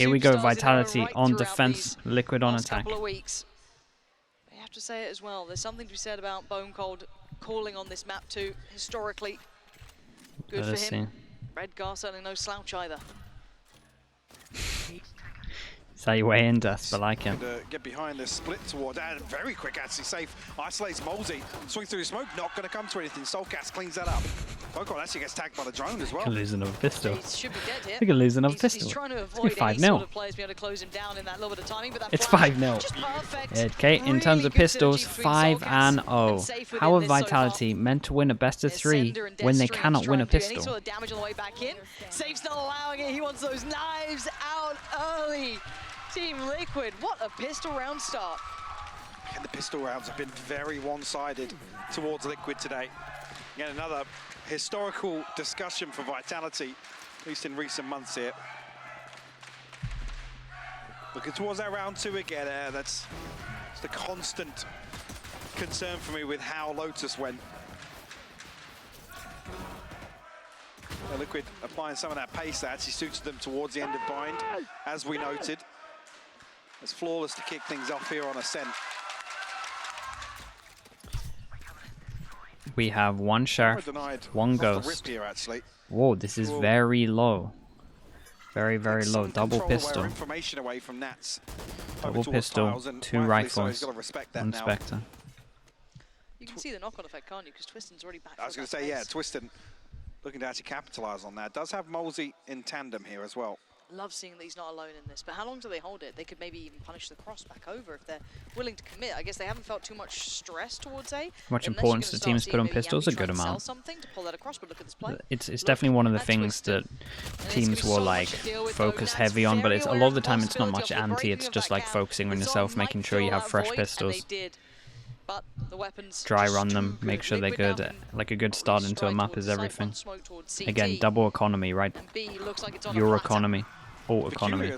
Here we go, superstars in Vitality right on throughout defense, these Liquid on last attack. couple of weeks. I have to say it as well. There's something to be said about Bone Cold calling on this map too, historically. Good for him. Redgar certainly no slouch either. Is that your way in, Death? I like him. Get behind this split toward and very quick actually safe. Isolates Molesy. Swing through smoke, not going to come to anything. Soulcats cleans that up. Bocon actually gets tagged by the drone as well. Could lose another pistol. He should be dead here. We could lose another pistol. He's trying to It's avoid any 5-0. sort of players being able to close him down in that little bit of timing, but that It's flash, 5-0. just perfect. Okay, in terms of Really good pistols, synergy between 5 Soulcats and and 0. Safe How are within this so Vitality meant to win a best of There's 3 Sender and when they Deathstream cannot win a trying to do any pistol? sort of damage on the way back in. Safe's not allowing it. He wants those knives out early. Team Liquid, what a pistol round start. And the pistol rounds have been very one-sided towards Liquid today. Again, another historical discussion for Vitality, at least in recent months here. Looking towards that round 2 again, that's the constant concern for me with how Lotus went. Liquid applying some of that pace that actually suits them towards the end of Bind, as we noted. It's flawless to kick things off here on Ascent. We have one Sheriff, one Ghost. Here, actually. Whoa, this is very low. Very, very low. Double pistol. Information away from Nats. Double pistol, 2 rifles, 1 Spectre. You can see the knock-on effect, can't you? Because Twiston's already back. I was going to say, yeah, Twiston looking to actually capitalise on that. Does have Molesy in tandem here as well. Love seeing that he's not alone in this, but how long do they hold it? They could maybe even punish the cross back over if they're willing to commit. I guess they haven't felt too much stress towards A. How much importance the teams put on pistols? A good amount. It's definitely one of the things that teams will like focus heavy on, but it's a lot of the time it's not much anti. It's just like focusing on yourself, making sure you have fresh pistols. But the weapons dry run them, make sure they're good. Like a good start into a map is everything. Again, double economy, right? Your economy. Alt economy.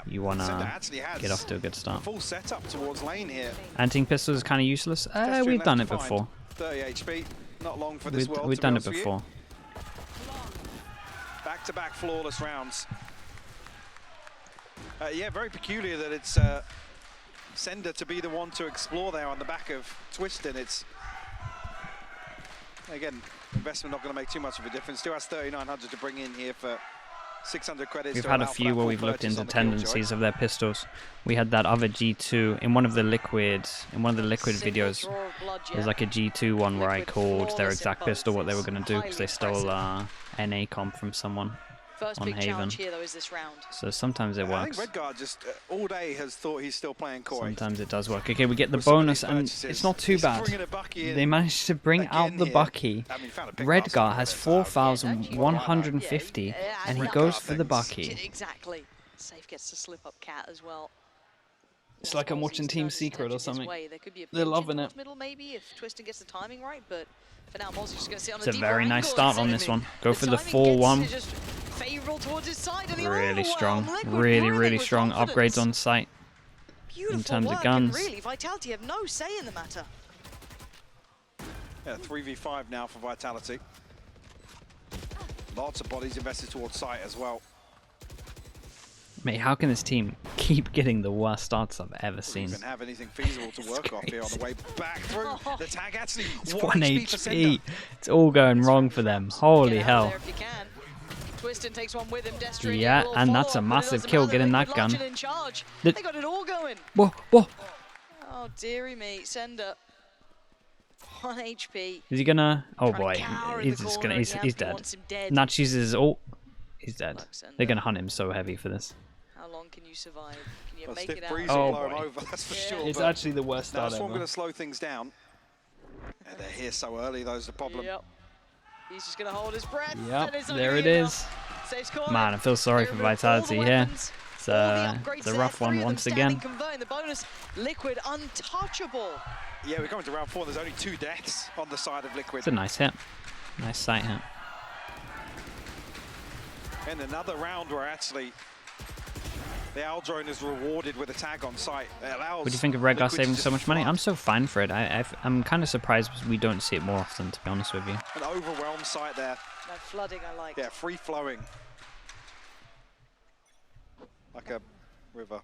You wanna get off to a good start. Full setup towards lane here. Anting pistol is kind of useless. We've done it before. 30 HP, not long for this world. We've done it before. Back-to-back flawless rounds. Yeah, very peculiar that it's Sender to be the one to explore there on the back of Twiston. It's again, investment not going to make too much of a difference. Still has 3,900 to bring in here for 600 credits. We've had a few where we've looked into tendencies of their pistols. We had that other G2 in one of the liquid videos. There's like a G2 one where I called their exact pistol what they were going to do because they stole NA comp from someone on Haven. Here, though, is this round. So sometimes it works. I think Redguard just all day has thought he's still playing Koi. Sometimes it does work. Okay, we get the bonus and it's not too bad. They managed to bring out the Bucky. Redguard has 4,150 and he goes for the Bucky. Exactly. Safe gets to slip up Cat as well. It's like I'm watching Team Secret or something. They're loving it. Middle maybe if Twiston gets the timing right, but for now Molesey's just going to sit on It's a very nice start on this one. Go for the 4-1. Really strong. Really strong. Upgrades on site. In terms of guns. Really, Vitality have no say in the matter. Yeah, 3v5 now for Vitality. Lots of bodies invested towards site as well. Mate, how can this team keep getting the worst starts I've ever seen? Even have anything feasible to work off here on the way back through. The tag actually it's 1 HP. It's all going wrong for them. Holy hell. Twiston takes one with him. Deathstream, yeah, and that's a massive kill getting that gun. They got it all going. Whoa. Oh dearie me, Sender. 1 HP. Is he gonna? Oh boy, he's just gonna. He's dead. Natch uses his ult. He's dead. They're gonna hunt him so heavy for this. How long can you survive? Can you make it out? Oh boy. Over, that's for sure. It's actually the worst start ever. That's ever. going to slow things down. And they're here so early, tho's the problem. Yep. He's just going to hold his breath. Yep, there it is. Man, I feel sorry for Vitality here. It's a rough one once again. The bonus, Liquid untouchable. Yeah, we're coming to round 4. There's only 2 deaths on the side of Liquid. It's a nice hit. Nice sight hit. And another round where actually the Aldrone is rewarded with a tag on site. What do you think of Redguard saving so much money? I'm so fine for it. I'm kind of surprised we don't see it more often, to be honest with you. An overwhelmed site there. That flooding I like. Yeah, free flowing. river.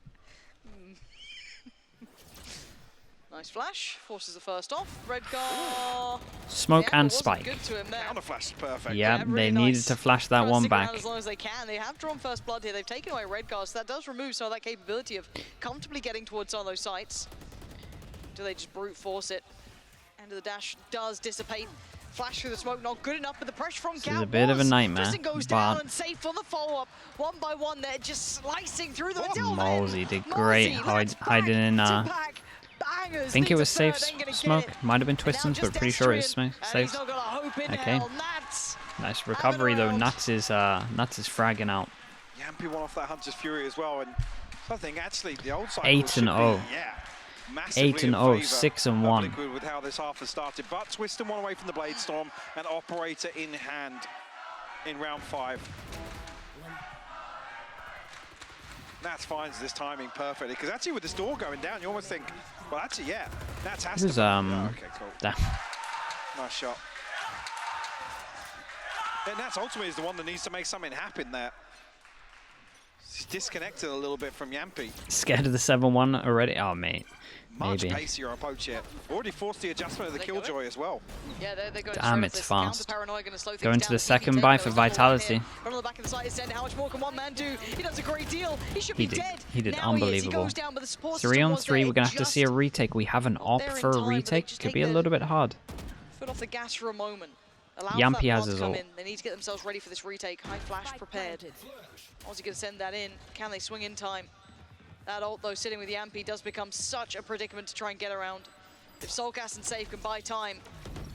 Nice flash, forces the first off. Redgar. Smoke Yeah, and wasn't spike. good to him there. Counter flash, perfect. Yeah, Yeah, they really needed nice. to flash that Trying to one stick around back. as long as they can. They have drawn first blood here. They've taken away Redgar, so that does remove some of that capability of comfortably getting towards some of those sites. Do they just brute force it? End of the dash does dissipate. Flash through the smoke, not good enough, but the pressure from This Cal is a bit of a nightmare, Tristan goes down but and safe for the follow-up. One by one, they're just slicing through them. Mosey did great hiding in I think it was safe smoke. Might have been Twistons, but pretty sure it's safe. Okay. Nice recovery though. Nuts is fragging out. Yampy won off that Hunter's Fury as well, and something actually the old cycle 8-0. yeah, massively 8-0, in favour 6-1. of Liquid with how this half has started. But Twiston one away from the Blade Storm, and Operator in hand in round 5. Nats finds this timing perfectly, because actually with this door going down, you almost think, well, actually, yeah, Nats has to. Oh, okay, cool. Damn. Nice shot. And Nats ultimately is the one that needs to make something happen there. He's disconnected a little bit from Yampy. Scared of the 7-1 already? Oh, mate. Much Maybe. pacier approach here. Already forced the adjustment of the Killjoy as well. Yeah, they're going Damn, it's fast. Going to the second buy for Vitality. From the back of the side, how much more can one man do? He does a great deal. He should be dead. He did now unbelievable. 3 on 3, we're going to have to see a retake. We have an op for a retake. Could be a little bit hard. Foot off the gas for a moment. Yampy has his ult. They need to get themselves ready for this retake. High flash prepared. Ozzy going to send that in. Can they swing in time? That ult, though, sitting with Yampy does become such a predicament to try and get around. If Soulcast and Safe can buy time,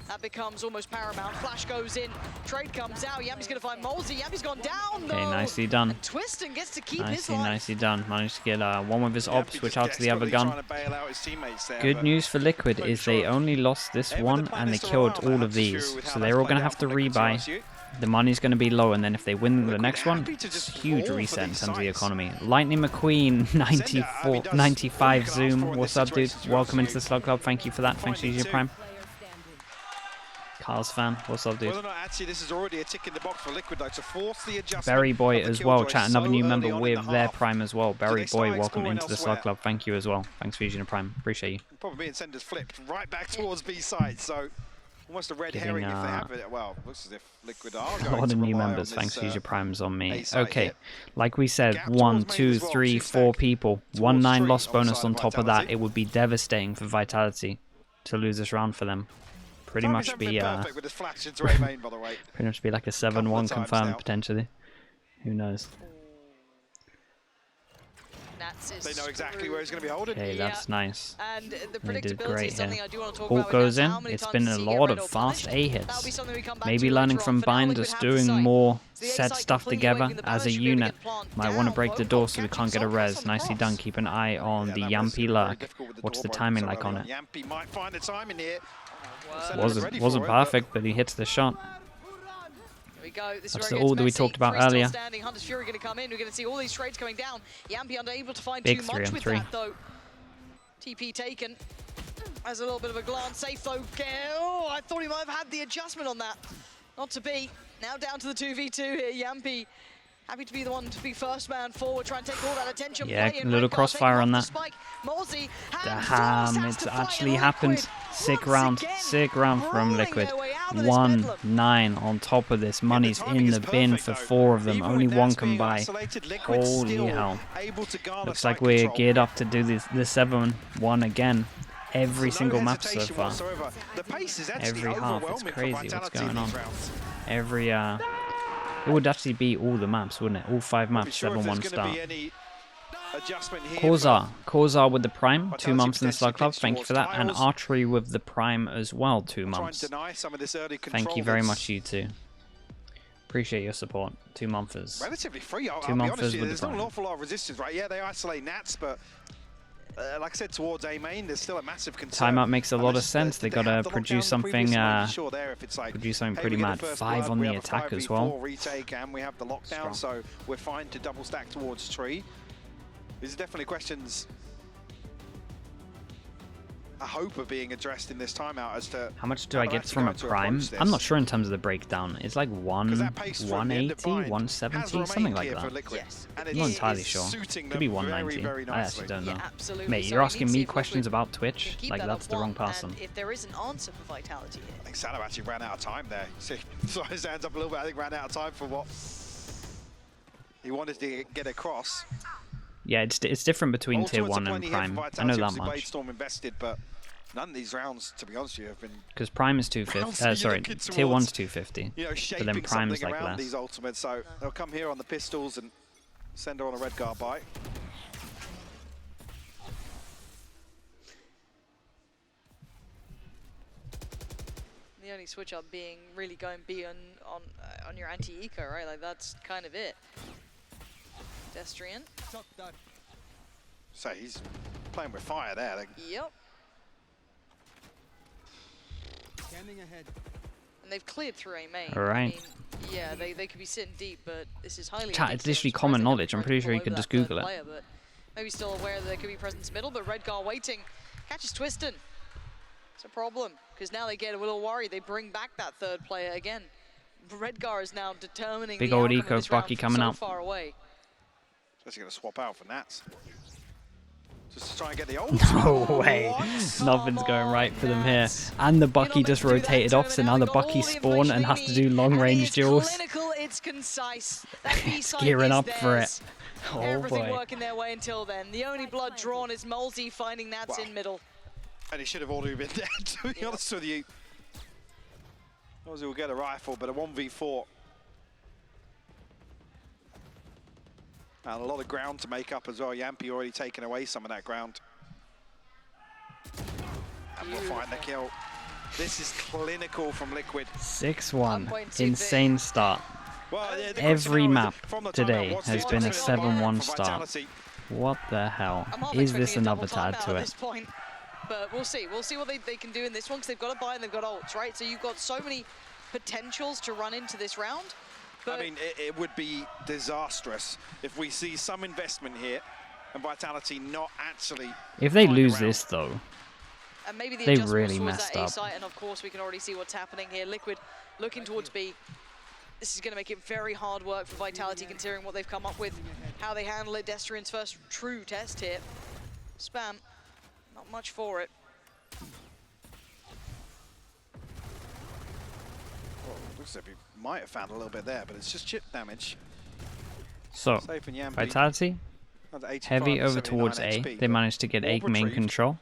that becomes almost paramount. Flash goes in, trade comes out. Yampy's going to find Molesy. Yampy's gone down, though. Okay, nicely done. And Twiston gets to keep his life. Nicely done. Managed to get one with his op, switch out to the other gun. There, Good news for Liquid is they only lost this one and they killed all of these. So they're all going to have to rebuy. The money's going to be low, and then if they win the next one, it's a huge reset in terms of the economy. Lightning McQueen, 95 Zoom. What's up, dude? Welcome into the Slug Club. Thank you for that. Thanks for using your Prime. Carl's fan. What's up, dude? Whether or not actually this is already a tick in the box for Liquid, though, to force the adjustment. Berry Boy as well. Chat, another new member with their Prime as well. Berry Boy, welcome into the Slug Club. Thank you as well. Thanks for using your Prime. Appreciate you. Probably being senders flipped right back towards B side, so almost a red herring if they have it. Well, looks as if Liquid are going a lot to of new rely members. on Thanks this, for using your Primes on me. A-side Okay, hit. like we said, Gap 1, towards 2, main as well, 3, two 4 stack people. towards 1-9 three loss on the bonus side on of top of that. Vitality. It would be devastating for Vitality to lose this round for them. Pretty much be perfect with his flash into A main, by the way. pretty much be like a 7-1 confirmed potentially. Who knows? They know exactly where he's going to be holding. Okay, that's nice. And the They did predictability great is something here. I do want to talk Ult about. goes in. How many It's times been does a he get lot red of or fast punished? A That'll be hits. something we come back Maybe to learning later from on. For now, Liquid binders, have the doing site. more The A set site stuff completely together waiting. The as a balance should be able to unit. get planted Might want to down. break the Whoa, door so we catching can't get a Soulcast res. on the Nicely cross. done. Keep an eye on the that was Yampy very lurk. difficult with the What's the door timing break like on so it? early. Yampy might find the timing here. Wasn't perfect, but he hits the shot. We go. This That's is the where it ult that we gets talked messy. about Three still earlier. standing. Hunter's Fury going to come in. We're going to see all these trades coming down. Yampy unable to find Big too 3 much on with 3. that, though. TP taken. Has a little bit of a glance. Safe, though. Oh, I thought he might have had the adjustment on that. Not to be. Now down to the 2v2 here. Yampy happy to be the one to be first man forward, try and take all that attention. Yeah, play a little Redgar crossfire on that. Molesy, Damn, it's actually happened. Sick round from Liquid. 1-9 on top of this. Money's in the bin for 4 of them. Only one can buy. Holy hell. Looks like we're geared up to do the 7-1 again. Every single map so far. Every half. It's crazy what's going on. Every it would actually be all the maps, wouldn't it? All 5 maps, 7-1 start. Korzar with the Prime, 2 months in the Slug Club, thank you for that. And Archery with the Prime as well, 2 months. Thank you very much, you two. Appreciate your support. 2 monthers. Relatively free, I'll 2 be monthers honest, with there's the not an Prime. awful lot of resistance, right? Yeah, they isolate Nats, but like I said, towards A main, there's still a massive concern. Timeout makes a lot of sense. They gotta produce something, produce something pretty mad. 5 on the attack as well. Retake, and we have the lockdown, so we're fine to double stack towards tree. These are definitely questions a hope of being addressed in this timeout as to how much do I get from a prime? I'm not sure in terms of the breakdown. It's like 180, 170, something like that. Yes. I'm not entirely sure. Could be 190. Very I actually don't know. Yeah, absolutely. Mate, So you're we asking need to me see if questions Liquid about Twitch? can keep Like, that that's up the wrong one, person. and if there is an answer for Vitality here. I think Salah actually ran out of time there. See, so his hands up a little bit. I think ran out of time for what he wanted to get across. Yeah, it's different between tier 1 and prime. I know that much. Storm invested, but none of these rounds, to be honest with you, have been. Because prime is 250. Sorry, tier 1's 250. You know, but then prime is like around less. These ultimates, so they'll come here on the pistols and send her on a red guard bite. The only switch up being really going B on your anti-eco, right? Like that's kind of it. Destrian. So he's playing with fire there. Like, Yep. Standing ahead. And they've cleared through a main. All right. I mean, yeah, they could be sitting deep, but this is highly. Chat, it's addictive. literally I'm common surprised they knowledge. I'm haven't pretty tried sure you to could pull just over that Google it. player, but maybe still aware that there could be presence middle, but Redgar waiting. Catches Twiston. It's a problem, because now they get a little worried. They bring back that third player again. Redgar is now determining Big the old outcome eco of this round Bucky from coming so up. far away. so he's going to swap out for Nats. Just to try and get the ult. No way. Nothing's going right for them here. And the Bucky just rotated off, so now the Bucky spawn and has to do long range duels. Clinical, it's concise. That B-side Gearing is up for it. theirs. Oh Everything boy. working their way until then. The only blood drawn is Molzy finding Nats in middle. And he should have already been dead, to be honest with you. Ozzy will get a rifle, but a 1v4. And a lot of ground to make up as well. Yampi already taken away some of that ground. And we'll find the kill. This is clinical from Liquid. 6-1. Insane start. Well, yeah, the Every question now map is, from the today timeout, what's has the been a ultimate 7-1 environment for start. Vitality? What the hell? I'm half Is expecting this a another double tad timeout to at it? this point. But we'll see. We'll see what they can do in this one, because they've got a buy and they've got ults, right? So you've got so many potentials to run into this round. But I mean, it would be disastrous if we see some investment here and Vitality not actually. If they find a lose round. this though, and maybe the they adjustments really towards messed that A up. site, and of course we can already see what's happening here. Liquid looking towards B. This is going to make it very hard work for Vitality, considering what they've come up with, how they handle it. Destrian's first true test here. Spam, not much for it. Well, looks like he might have found a little bit there, but it's just chip damage. so Safe and Yampi. Vitality Under 85 heavy to over 79 towards A. HP, They but managed to get A Orb main retrieved. control.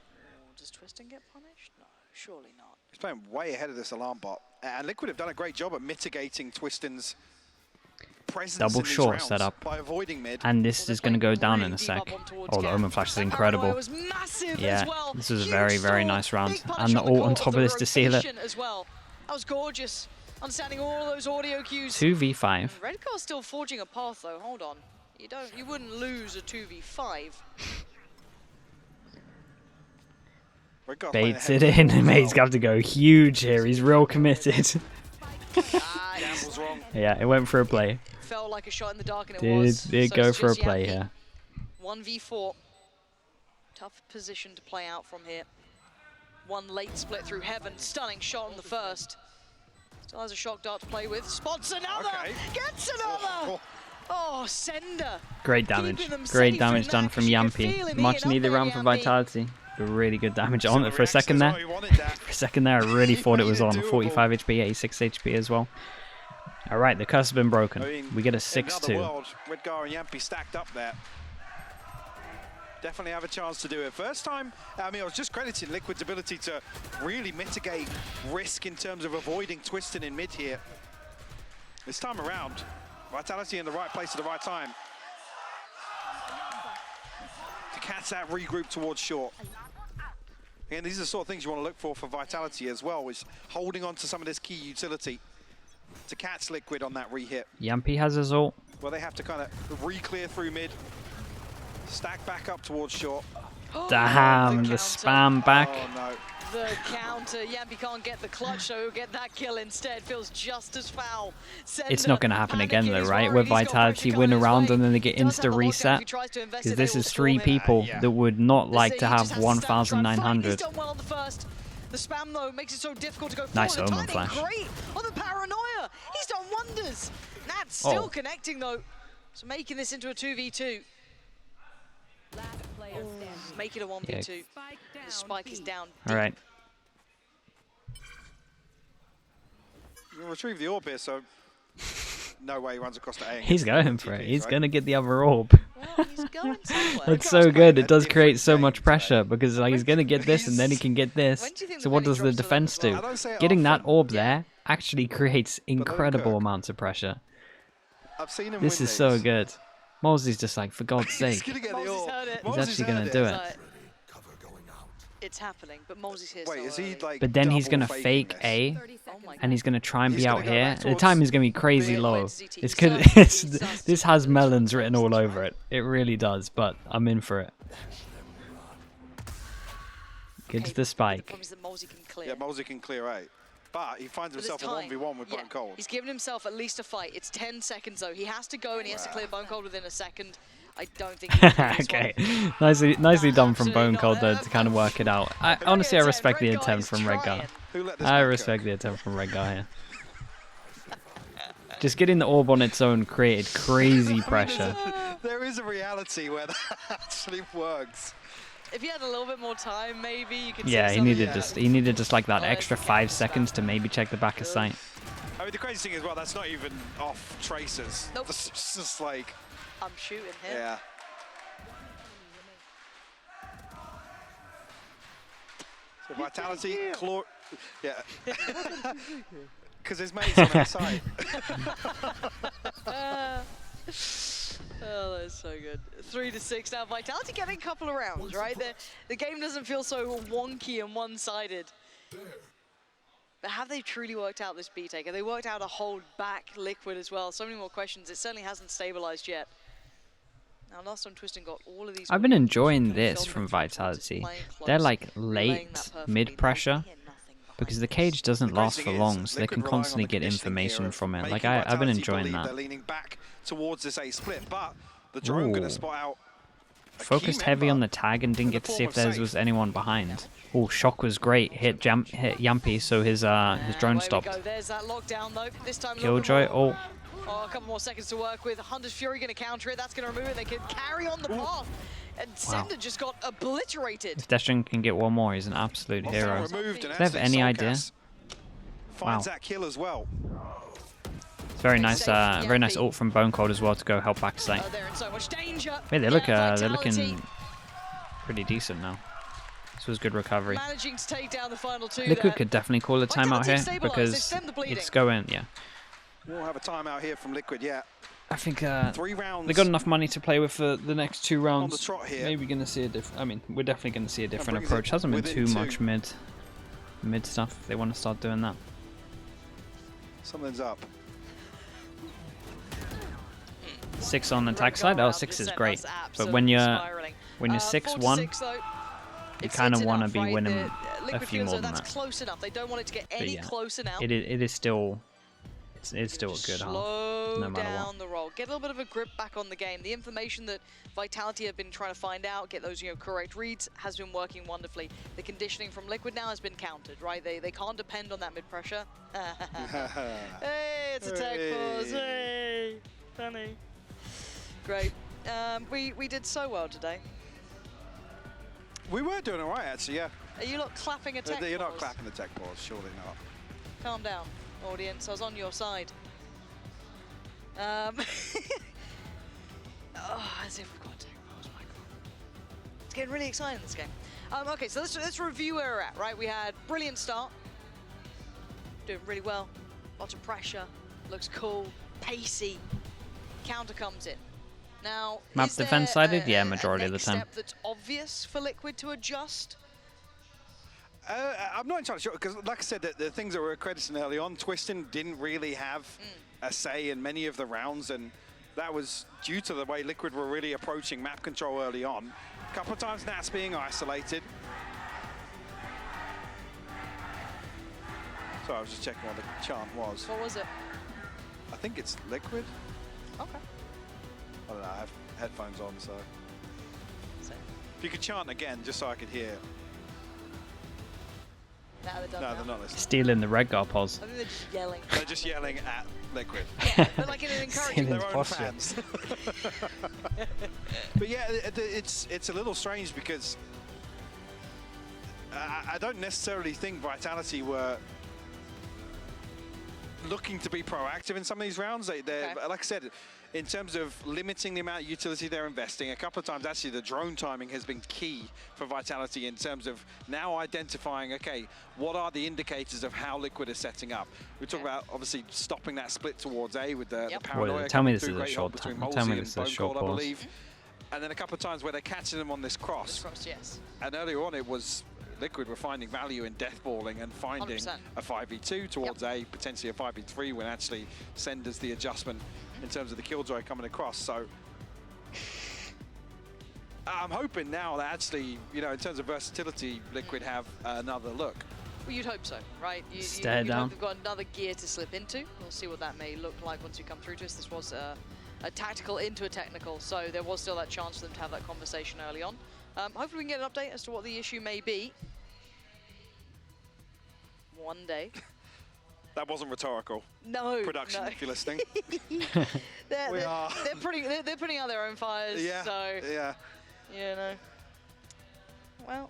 Does Twiston get punished? No, surely not. He's playing way ahead of this alarm bot. And Liquid have done a great job at mitigating Twiston's presence Double in these short rounds setup. by avoiding mid. And this Well, is going to they're go down playing in a really sec. deep up on towards Oh, the Gap. Omen Flash is That incredible. paranoia was massive Yeah, as well. this was a Huge very, very storm, nice round. big punish And the on ult on court top of of the this to seal it. rotation as well. That was gorgeous. Understanding all those audio cues. 2v5. Redcar's still forging a path though. Hold on. You wouldn't lose a 2v5. Redgar's playing Baits ahead it of the in. ball as Mate's well. got to go huge here. He's real committed. Gamble's wrong. Yeah, it went for a play. Felt like a shot in the dark, and it Did was. it So go it's for a just play Yampi. here? 1v4. Tough position to play out from here. One late split through heaven. Stunning shot on the first. Still has a shock dart to play with. Spots another. Okay. Gets another. Oh, Oh, Sender. Great damage. Keeping them Great safe damage in done that, from 'cause you can Yampi. feel him Much heating up needed there, round for Yampi. Vitality. Really good damage on Similar it for a second reaction there. as well, he wanted that. For a second there, I really thought it was Made on. it doable. 45 HP, 86 HP as well. All right, the curse has been broken. I mean, We get a in 6-2. another world, Redgar and Yampi stacked up there. Definitely have a chance to do it. First time, I mean, I was just crediting Liquid's ability to really mitigate risk in terms of avoiding Twiston in mid here. This time around, Vitality in the right place at the right time. To catch that regroup towards short. Again, these are the sort of things you want to look for Vitality as well, is holding on to some of this key utility to catch Liquid on that re-hit. Yampi has his ult. Well, they have to kind of re-clear through mid, stack back up towards short. Damn, the counter. spam back. Oh, no. The counter. Yampi can't get the clutch, so he'll get that kill instead. Feels just as foul. It's not going to happen again though, right? Where Vitality win a round and then they get insta reset. Because this is 3 people that would not like to have 1,900. He's done well on the first. The spam though makes it so difficult to go forward. Nice The omen timing flash. great on the paranoia. He's done wonders. Nat's still connecting though. So making this into a 2v2. Make it a 1v2. The spike is down. All right. You can retrieve the orb here, so no way he runs across the A. He's going for it. He's going to get the other orb. Well, he's going somewhere. That's so good. It does create so much pressure because like he's going to get this and then he can get this. So what does the defense do? Getting that orb there actually creates incredible amounts of pressure. I've seen him This win is so these. good. Mosley's just like, for God's He's sake. gonna get the Moses orb. heard it. He's Moses actually going heard to do It's it. like, it's happening, but Moses here. Wait, so is he early. like? But then he's double going to faking fake this? A Oh my and he's going to try and He's be gonna out go here. back The towards time is going to be crazy B. low. Where's ZT? It's good. This has melons written all over it. It really does, but I'm in for it. Get to the The spike. problem is that Mosey can clear. Yeah, Mosey can clear A, but he finds But there's himself a time. 1v1 with Yeah, Bone Cold. He's given himself at least a fight. It's 10 seconds though. He has to go and he has to clear Bone Cold within a second. I don't think he can do this Okay, one. nicely done from Absolutely Bone not. Cold though to kind of work it out. Honestly, I respect the Red guy intent is from Red Guy. trying. Who let this I man go? respect the attempt from Red Guy here. Just getting the orb on its own created crazy pressure. There is a reality where that actually works. If you had a little bit more time, maybe you could. Yeah, say he something. needed just like that extra 5 seconds to maybe check the back of sight. I mean, the crazy thing is, well, that's not even off tracers. Nope. It's just like, I'm shooting him. yeah. So Vitality, yeah. Because his mate's on our side. Oh, that's so good. 3-6 now. Vitality getting a couple of rounds, right? The game doesn't feel so wonky and one-sided. But have they truly worked out this B-take? Have they worked out a hold back Liquid as well? So many more questions. It certainly hasn't stabilized yet. Now, last time Twistin got all of these. I've been wins, enjoying kind of this filled from them through Vitality. playing close, They're like relaying late that perfectly. mid pressure. They hear nothing Because behind the this. cage doesn't The crazy last for thing is, long, so they Liquid can relying on constantly the get conditioning here information of from it. making Like I've been Vitality enjoying believe that. They're leaning back towards this A split, but the drone going Ooh. to spot out. A Focused key heavy member on the tag and didn't in get the to see form if of there Safe. was anyone behind. Oh, shock was great. Hit Yampy, so his drone Away we stopped. go. There's that lockdown though. This time a little bit Killjoy. more. Oh, Oh, a couple more seconds to work with. Hunter's Fury going to counter it. That's going to remove it. They can carry on the path. And Sender just got obliterated. if Destron can get one more, he's an absolute Lockdown hero. removed, and Do they have actually any idea? Soulcast finds Wow. that kill as well. It's very nice ult from Bone Cold as well to go help back sight. Oh, they're in so much danger. Hey, they're Vitality looking pretty decent now. This was good recovery. managing to take down the final two Liquid there. could definitely call a timeout Vitality here stabilised. They've because stemmed the bleeding. it's going. Yeah, We'll have a timeout here from Liquid, yeah. I think 3 rounds. they got enough money to play with for the next 2 rounds. On the trot here. Maybe gonna see a different. I mean, we're definitely gonna see a different brings it approach. Hasn't been within too 2. much mid stuff. If they want to start doing that. Something's up. 6 on the Ready attack to go side. Oh, around 6 is Descent, great. that's But when absolutely you're spiraling. 6-1, 4-6 though. you It's kind of enough, want to be right? winning The a Liquid few feels more though than that's that. close enough. They don't want it to get any yeah, closer now. It is still. It's still a Just good half, slow no matter down what. the roll. Get a little bit of a grip back on the game. The information that Vitality have been trying to find out, get those correct reads, has been working wonderfully. The conditioning from Liquid now has been countered, right? They can't depend on that mid pressure. Hey, it's a tech pause. Hey, funny. Great. We did so well today. We were doing all right, actually, yeah. Are you not clapping a tech You're not pause? clapping the tech pause, surely not. Calm down, audience. I was on your side. Oh, as if we've got a tech pause, my God. It's getting really exciting, this game. Okay, so let's review where we're at, right? We had brilliant start. Doing really well. Lots of pressure. Looks cool. Pacey. Counter comes in. Now, Map is there defense sided? Yeah, a majority of the next time. step that's obvious for Liquid to adjust? I'm not entirely sure, because like I said, the things that were accredited early on, Twistin didn't really have a say in many of the rounds, and that was due to the way Liquid were really approaching map control early on. A couple of times Nat's being isolated. So I was just checking what the chant was. What was it? I think it's Liquid. Okay. I don't know, I have headphones on, so. So, If you could chant again, just so I could hear. now they're done No, now. they're not listening. Stealing the red guard pause. I think they're just yelling. They're just yelling at Liquid. But like in an encouraging Stealing Their own posture. fans. But yeah, it's a little strange because I don't necessarily think Vitality were looking to be proactive in some of these rounds. They're like I said, in terms of limiting the amount of utility they're investing, a couple of times actually the drone timing has been key for Vitality in terms of now identifying, okay, what are the indicators of how Liquid is setting up? We talk about obviously stopping that split towards A with the paranoia. Well, tell me coming this through, is a great help short between time. Tell me Molesy this is and a short Bone Cold, I pause. believe. And then a couple of times where they're catching them on this cross. Cross, yes. And earlier on it was Liquid were finding value in deathballing and finding 100%. a 5v2 towards A, potentially a 5v3 when actually Send does the adjustment in terms of the killjoy coming across. So I'm hoping now that actually, you know, in terms of versatility, Liquid have another look. Well, you'd hope so, right? Stare you'd down. hope they've got another gear to slip into. We'll see what that may look like once we come through to us. This was a tactical into a technical, so there was still that chance for them to have that conversation early on. Hopefully we can get an update as to what the issue may be. One day. That wasn't rhetorical. No. Production, no. if you're listening. they're putting out their own fires. Yeah, So yeah. you know. Well,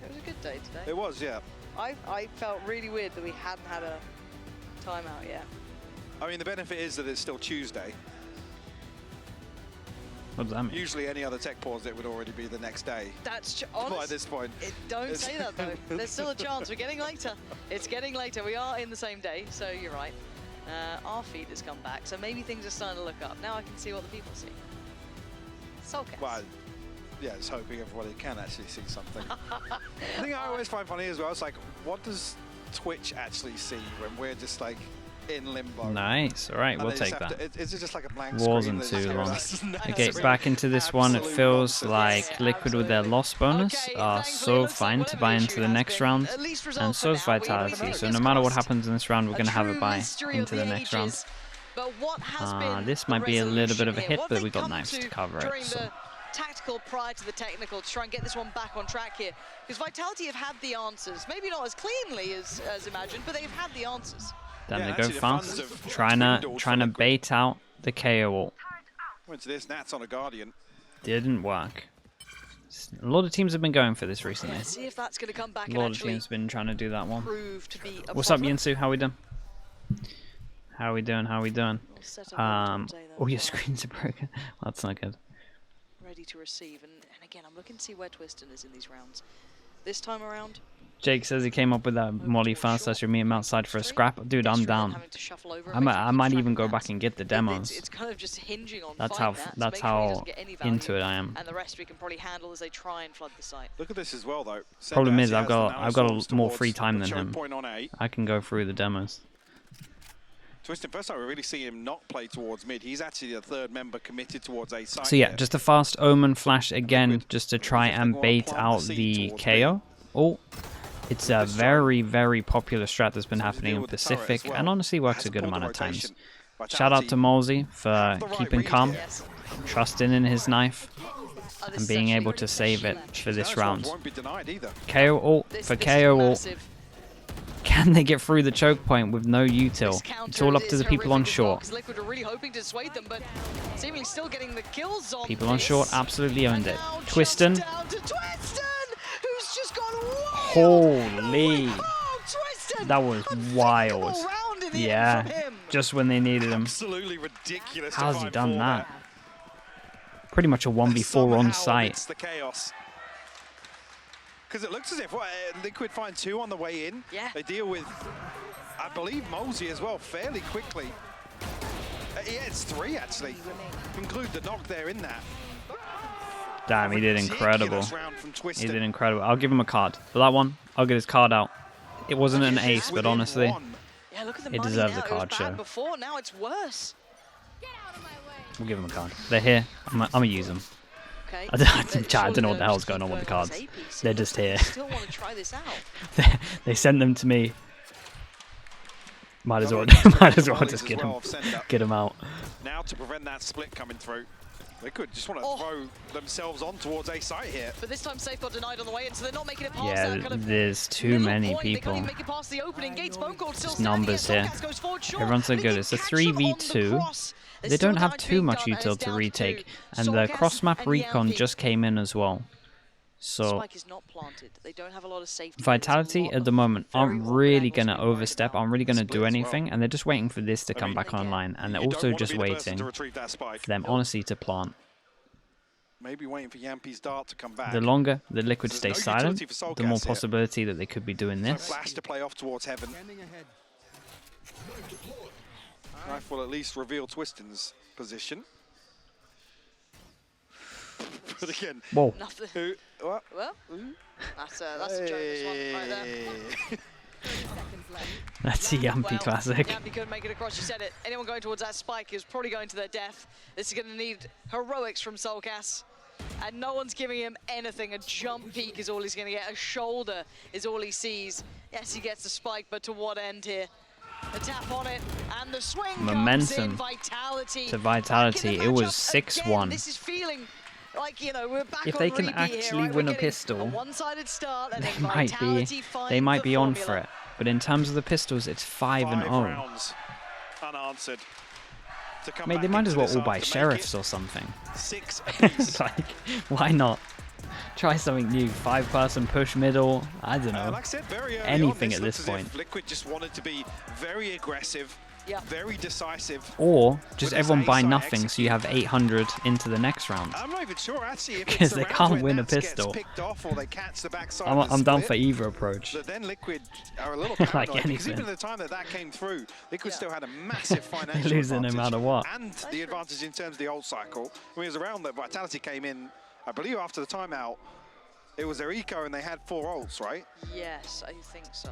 it was a good day today. It was, yeah. I felt really weird that we hadn't had a timeout yet. I mean, the benefit is that it's still Tuesday. What does that mean? Usually any other tech pause, it would already be the next day. That's By honest. this point. Don't say that though. There's still a chance. We're getting later. It's getting later. We are in the same day, so you're right. Our feed has come back, so maybe things are starting to look up. Now I can see what the people see. Soulcast. Well, yeah, just hoping everybody can actually see something. The thing I always find funny as well is like, what does Twitch actually see when we're just like in limbo? Nice. All right, And we'll they just take have that. to- is it just like a blank Wasn't screen? too long. That's Okay, absolute- back into this one. It absolute feels nonsense. like Liquid with their loss bonus Okay, are thankfully, so it looks like fine to whatever buy the into issue the has next been, round, at least and resolved so is for now. We Vitality. think So it's no matter what crossed. happens in this round, we're going to have a true buy mystery of into the next round. ages. But what has been This the might be a little bit of a resolution hit, here? What but have we they got come knives to cover it. during So. the tactical prior to the technical to try and get this one back on track here? Because Vitality have had the answers. Maybe not as cleanly as imagined, but they've had the answers. Then Yeah, they go actually the funds fast, have trying dwindled to for Liquid. bait out the KO ult. Went to this, Nat's on a Guardian. Didn't work. A lot of teams have been going for this recently. Let's see if that's going to come back A and lot of actually teams have been trying to do that one. prove to be a What's up, problem. Yinsu? How we doing? How we doing? How we doing? We'll set up one today, though, Oh, your as well. screens are broken. Well, that's not good. Ready to receive, and again, I'm looking to see where Twiston is in these rounds. This time around, Jake says he came up with that molly fast. I should meet him outside for a scrap. Dude, I'm down. having to shuffle over I and make sure might, to I keep might track even of go that. back and get the demos. It's kind of just hinging on That's find how that to that's make sure he how doesn't get any value, into it I am. and the rest we can probably handle as they try and flood the site. Look at this as well, though. Problem Send is, actually I've has the got nanoswarms more towards free time the than choke him. point on A. I can go through the demos. Twiston, first time we really see him not play towards mid. He's actually the third member committed towards A site. So yeah, here. just a fast Omen flash again, just to try and bait out the KO. Oh, it's a very, very popular strat that's been happening in Pacific, and honestly works a good amount of times. Shout out to Molesy for keeping calm, Yes. trusting in his knife, Oh, this and is being actually able to save it left. for this Nanoswarms round. won't be denied either. KO ult This for is KO ult. massive. Can they get through the choke point with no util? This It's counter all up to is the people on horrific as well, short. 'cause Liquid are really hoping to dissuade them, but seemingly still getting the kills on People on this. short absolutely owned it. And now just Twiston. down to Twiston, who's just gone wild. Holy. Oh, Twiston! That was wild. Unthinkable round in the Yeah, end from him. just when they needed him. Absolutely ridiculous. How's he done that? Pretty much a 1v4 on site. It's the chaos. Because it looks as if Liquid find two on the way in. Yeah. They deal with, I believe, Molesy as well fairly quickly. Yeah, it's three actually. Include the knock there in that. Damn, he did incredible. Ridiculous round from Twiston. He did incredible. I'll give him a card. For that one, I'll get his card out. It wasn't an It's ace, but within honestly, one. Yeah, look at the It money deserves now. a card It was show. bad before, now it's worse. we'll give him a card. They're here. I'm gonna use them. Okay. I don't know what the hell's going on with the cards. They're just here. Still want to try this out. They sent them to me. Might as well just get them out. Now to prevent that split coming through. Liquid just want to throw themselves on towards A site here. But this time Safe got denied on the way in, so they're not making it past Yeah, that kind of there's too many point. They people. can't even make it past the opening gates. Bone Cold still Just standing numbers here. here. Solgas goes forward, sure. Everyone's so They good. can It's a catch them on the 3v2. cross. There's They still don't have damage too being much done, and util it's to down retake. two. And the Solgas cross-map and recon Yampi. just came in as well. So Spike is not planted. They don't have a lot of safety. Vitality There's a at lot the of moment aren't very really awkward going to angles to be worried overstep, about. aren't really going to do Split as anything, well. and they're just waiting for this to come back online, and they're You don't also wanna just be the person waiting to retrieve that spike. for them, honestly, to plant. Maybe waiting for Yampi's dart to come back. The longer the Liquid There's stay no silent, utility for the more Solgas here. possibility that they could be doing No this. flash to play off towards heaven. Scanning ahead. Knife will at least reveal Twiston's position. But again, Whoa. Nothing. what? Well, that's a Jonas one right there. That's a Yampi classic. Yampi couldn't make it across. You said it. Anyone going towards that spike is probably going to their death. This is going to need heroics from Solgas. And no one's giving him anything. A jump peek is all he's going to get. A shoulder is all he sees. Yes, he gets the spike, but to what end here? The tap on it, and the swing comes in. Momentum Vitality. to Vitality. Back in the It was matchup 6-1. again. This is feeling like, you know, we're back If on they can repeat actually here, right? win We're a getting pistol, a one-sided start, and they then might Vitality be finds the on formula. for it. But in terms of the pistols, it's 5-0. 5 rounds unanswered. To come Mate, they back might into as well this all half buy to make sheriffs it or something. 6 apiece. Like, why not? Try something new. 5-person push middle. I don't know. Like I said, very early Anything on, at this looks as if point. Liquid just wanted to be very aggressive, very decisive. Or just with everyone this buy A-side nothing so you have 800 into the next round. I'm not even sure actually if Because it's the they round can't where win a Nats gets pistol. picked off or they catch the backside I'm of the down for split, either approach. that then Liquid are a little Like paranoid because anything. even at the time that came through, Liquid still had a massive financial They're losing no advantage matter what. and the advantage in terms of the ult cycle. I mean, it was around that Vitality came in, I believe after the timeout, it was their eco and they had 4 ults, right? Yes, I think so.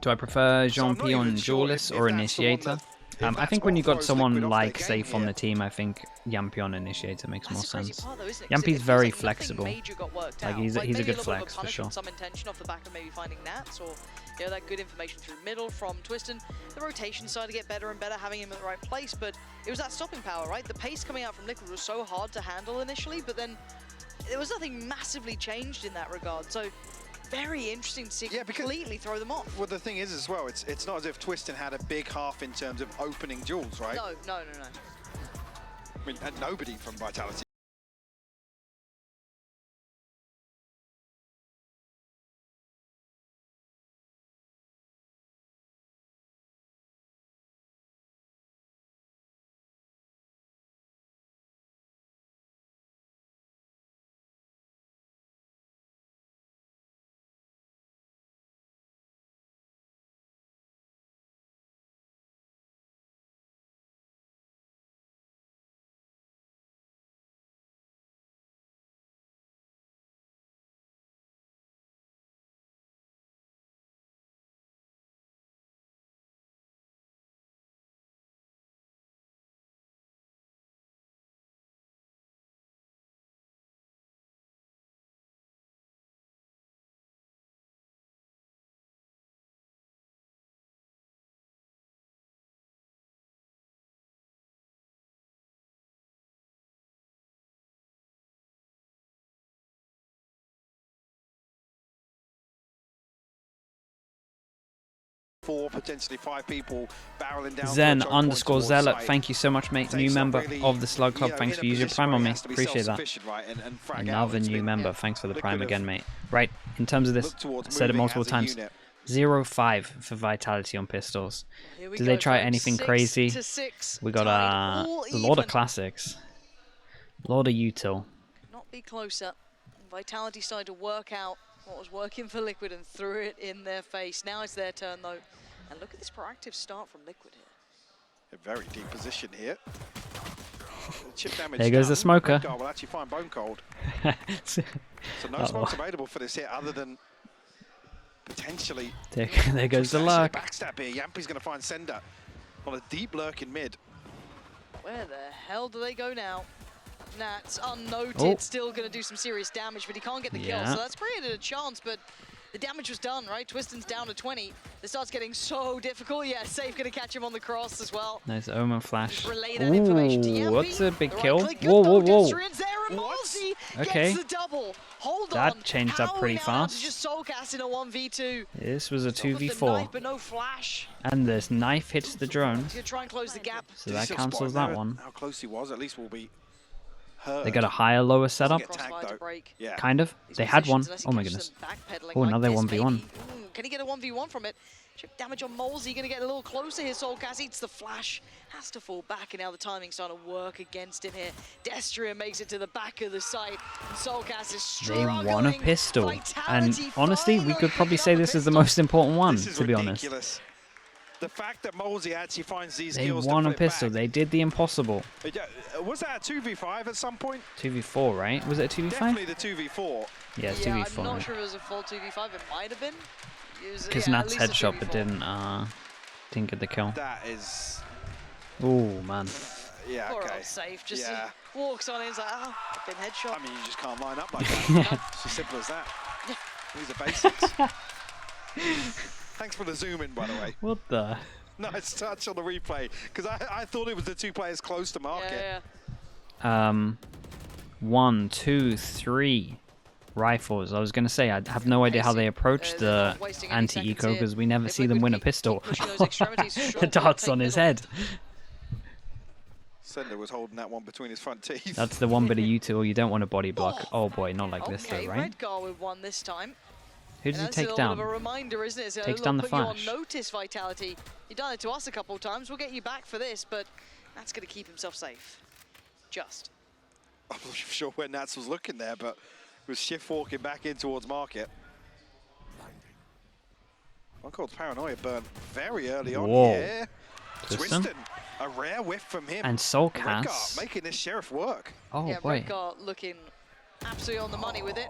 Do I prefer So I'm not Jean-P on even sure Duelist if or that's the one Initiator? that- if I that's think when what you got throws someone Liquid off like their Safe game on here. the team, I think Yampi on Initiator makes more That's the crazy sense. part, though, isn't it? 'Cause Yampi's it feels very like nothing flexible. major got worked Like, out. he's a maybe good little bit of flex for punishment, sure. Some intention off the back of maybe finding Nats or, you know, that good information through middle from Twiston. The rotation started to get better and better, having him in the right place, but it was that stopping power, right? The pace coming out from Liquid was so hard to handle initially, but then there was nothing massively changed in that regard. So very interesting to see completely throw them off. Well, the thing is as well, it's not as if Twiston had a big half in terms of opening duels, right? No. I mean, and nobody from Vitality. Four, potentially 5 people barreling down. Zen underscore Zealot, thank you so much, mate. New member of the Slug Club. Thanks for using your prime on me. Appreciate that. Another new member. Thanks for the prime again, mate. Right, in terms of this, I said it multiple times. 0-5 for Vitality on pistols. Do they try anything crazy? We got a lot of classics. A lot of util. Not be closer. Vitality started to work out what was working for Liquid and threw it in their face. Now it's their turn, though. And look at this proactive start from Liquid here. A very deep position here. Chip damage There goes the smoker. Bone Cold will actually find Bone Cold. So no smokes available for this hit other than potentially. There goes the luck. Backstab here. Yampi's going to find Sender on a deep lurk in mid. Where the hell do they go now? Nats unnoted, Oh. still going to do some serious damage, but he can't get the kill. Yeah. So that's created a chance, but the damage was done, right? Twiston's down to 20. This starts getting so difficult. Yeah, Safe going to catch him on the cross as well. Nice Omen flash. Relay that information to Ooh, Yampi. what's a big The right kill? click, good Whoa, though. whoa, whoa. Destrian's there, and Malsey Okay. gets the double. Hold That on. changed up How are pretty we now down to fast. just soul cast in a 1v2. This was a Still got the 2v4. knife, but no flash. And this knife hits the drone. He's going to try and close the gap. So Did he that still cancels spot that him one. there? How close he was, at least will be heard. They got a higher, lower setup. Get tagged, Crossfire to though. break. Yeah. Kind of. These They had one. positions, unless he Oh my catches goodness. them backpedaling Oh, like another this, 1v1. maybe. Ooh, can he get a 1v1 from it? Chip damage on Molesy, going to get a little closer here. Soulcast eats the flash, has to fall back, and now the timing's starting to work against him here. Destrian makes it to the back of the site, and Soulcast is They struggling. won a pistol. And Vitality honestly, we finally could probably pick say up this is the pistol. most important one, This is to be honest. ridiculous. The fact that Molesy actually finds these They kills won to a flip pistol. back. They did the impossible. Was that a 2v5 at some point? 2v4, right? Was it a 2v5? Definitely the 2v4. Yeah, it's Yeah, 2v4. I'm not right? sure if it was a full 2v5. It might have been. Because yeah, Nat's at least a headshot, but 2v4. didn't get the kill. That is, Oh man. yeah, Poor okay. old Safe just Yeah. walks on in, he's like, oh, I've been headshot. I mean, you just can't line up like that. It's as simple as that. Yeah. These are basics. Thanks for the zoom in, by the way. What the? Nice touch on the replay, because I thought it was the two players close to market. Yeah. 1, 2, 3 rifles. I was gonna say I have no idea how they approach They're the not wasting any anti-eco seconds here. because we never If see Liquid them win a keep pistol. pushing those extremities, sure, The they'll dart's take on his middle. head. Sender was holding that one between his front teeth. That's the one bit of util you don't want to body block. Oh boy, not like this Okay, though, right? Redgar with one this time. Who And does he that's take a little down? bit of a reminder, isn't it? It's a Takes little down the put Flash. you on notice, Vitality. You've done it to us a couple of times. We'll get you back for this, but that's going to keep himself safe. Just. I'm not sure where Nats was looking there, but was shift walking back in towards market. One called Paranoia burnt very early on Whoa. here. Twiston? Twiston, a rare whiff from him. And Redgar Soulcast. making this Sheriff work. Oh Yeah, boy. Redgar looking absolutely on the money with it.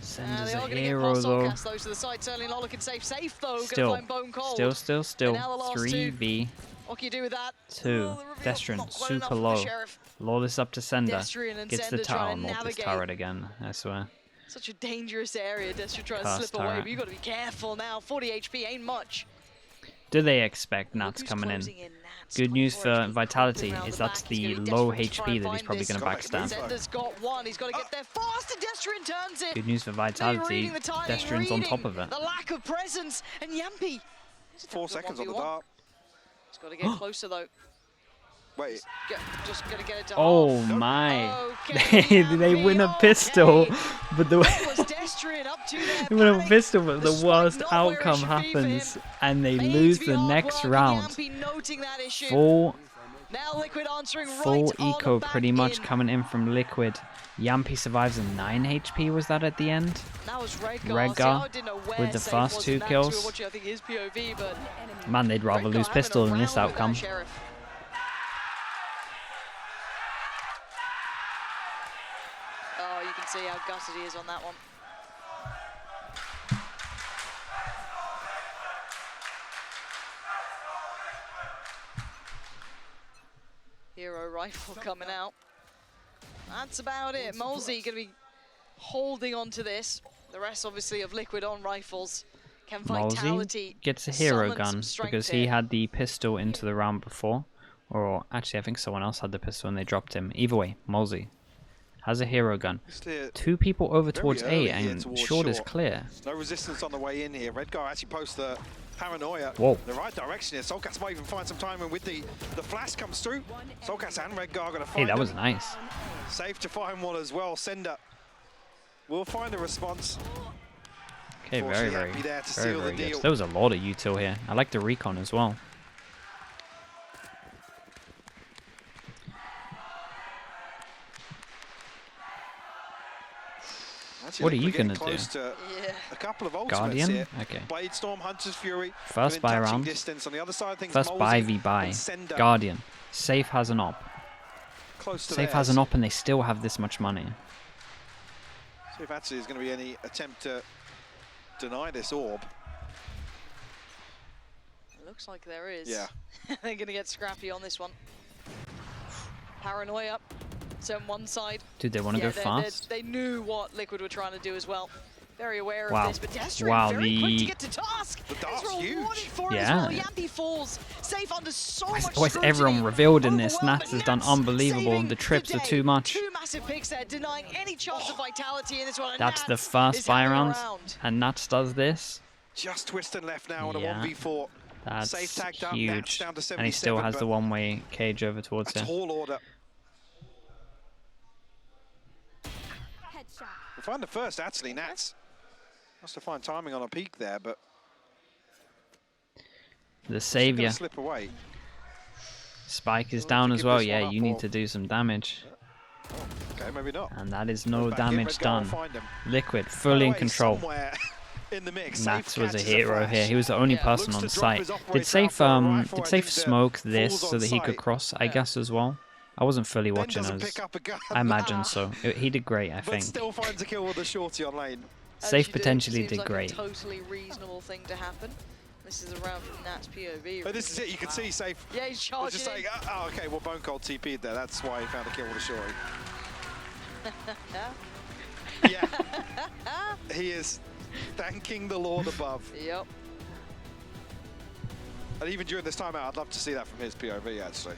Send They as are a going to get hero past though. Soulcast, those to the side. Certainly not looking safe. Safe though, going to Still. find Bone Cold. Still. now the last two. 3v2. What can you do with that? 2. Oh, the reveal, Destrin, not quite super enough for the low. Sheriff. Lure this up to Sender. Destrian and Gets the Sender tower. trying to Not this navigate. turret again, I swear. Such a dangerous area. Destrian trying to Cast slip away, turret. but you've got to be careful now. 40 HP ain't much. Do they expect Look Nats who's coming in? closing Nats, Good news 24 for HP Vitality creeping around is the that's back. He's the gonna be low desperate to try HP and that he's find probably this. going to backstab. Sender's got one. He's got to get there fast, and Destrian turns it. Good news for Maybe Vitality. reading the timing, Destrian's on top reading of it. The lack of presence, and Yampi. 4 seconds on the dart. He's got to get closer though. Wait, Just going to get it to Oh half. my. Okay, They Yampi, win a okay. pistol, but the What was Destrian up to there? they win a Panic. pistol, but the strike worst not where it outcome should be for him. happens, and they Needs lose to the be next hard work, round. Yampi noting that issue. Full Now Liquid answering full right on eco the pretty back much in. coming in from Liquid. Yampi survives a 9 HP, was that at the end? That was Redgar. Redgar See, I didn't know where with the Safe first was 2 in that, 'cause kills. We were watching, I think, his POV, but Man, they'd rather Redgar lose having a pistol than this round with that outcome. Sheriff. Oh, you can see how gutted he is on that one. Hero rifle coming out. That's about it. Molesy going to be holding on to this. The rest, obviously, of Liquid on rifles. Can Vitality Molesy gets a hero summon gun some strength because he here? had the pistol into the round before. Or actually, I think someone else had the pistol and they dropped him. Either way, Molesy has a hero gun. Steer 2 people over very towards early A here and towards short is short. clear. No resistance on the way in here. Redgar actually posts the Paranoia. Whoa. The right direction here. Soulcast might even find some time, and with the flash comes through. Soulcast and Redgar are going to find Hey, that him. was nice. Safe to find one as well. Sender will find a response. Okay, very, Fortunately, very, happy there to very, seal the very deal. good. There was a lot of util here. I like the recon as well. Actually, What are we're you getting gonna do? close to Yeah. a couple of ultimates Guardian? here. Okay. Blade Storm, Hunter's Fury. First within buy touching round. Distance. On the other side of things, First Molesy buy v buy. and Sender Guardian. Safe has an op. close to Safe has theirs. an op and they still have this much money. See if actually there's going to be any attempt to deny this orb. It looks like there is. Yeah. They're going to get scrappy on this one. Paranoia. So on one side, Dude, they want to go fast. They knew what Liquid were trying to do as well. Very aware Wow. of this, but Destro Wow, very quick to the- get to task. The dart's He's huge. rewarded for it Yeah. as well. Yampy falls, safe under so much Why is everyone scrutiny. revealed in this? Overwhelmed, Nats but has done Nats unbelievable. saving The trips the are day. too much. Two massive picks there, denying any chance of vitality in this one. And That's the Nats first is buy hanging round, around. and Nats does this. Just Twiston left now on a Yeah. 1v4. That's Safe tagged up, Nats huge. down to And he still 77, has the but one-way cage over towards a him. tall order. Headshot. We'll find the first, actually, Nats. Must have fine timing on a peak there, but The gonna savior. slip away. Spike is We'll down have to as give well. this one Yeah, up, you need or- to do some damage. Okay, maybe not. And that is no Goes back in, damage Red Guard will done. find him. Liquid, By fully the in way, control. somewhere in the mix, Nats Safe was a catches hero flash. here. He was the only Yeah. person Looks on to the drop site. his operator Did out Safe for a rifle. did I Safe think the smoke this falls so on that he could site. cross? I Yeah. guess as well. I wasn't fully Then watching doesn't us. pick up a gun. I imagine so. He did great, I But think. still finds a kill with a shorty on lane. Safe Actually potentially seems did like great. A totally reasonable thing to happen. This is a round from Nat's POV. But this is it, you can see Safe. Yeah, he's was charging just like, in. oh, okay, well, Bone Cold TP'd there. That's why he found a kill with a shorty. Yeah. He is thanking the Lord above. Yep. And even during this timeout, I'd love to see that from his POV, actually.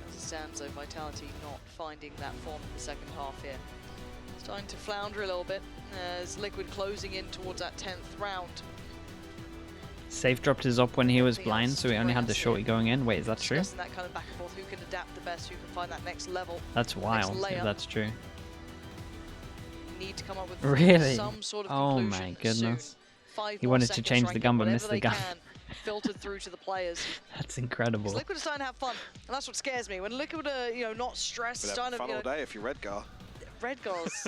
As it stands, though, Vitality not finding that form in the second half here. Starting to flounder a little bit as Liquid closing in towards that 10th round. Safe dropped his up when he was Nothing blind, else so he to only had bring the us shorty in. going in. Wait, is that true? Discussing that kind of back and forth, who can adapt the best, who can find that next level. That's wild, if layer. that's true. Need to come up with Really? some sort of Oh conclusion my goodness. soon. 5 He more wanted to seconds change try the and gun, get but whatever missed the they gun. can filtered through to the players. That's incredible. Because Liquid are starting to have fun, and that's what scares me. When Liquid are, you know, not stressed, But starting have to, fun all day if you're Redgar. Red Girls.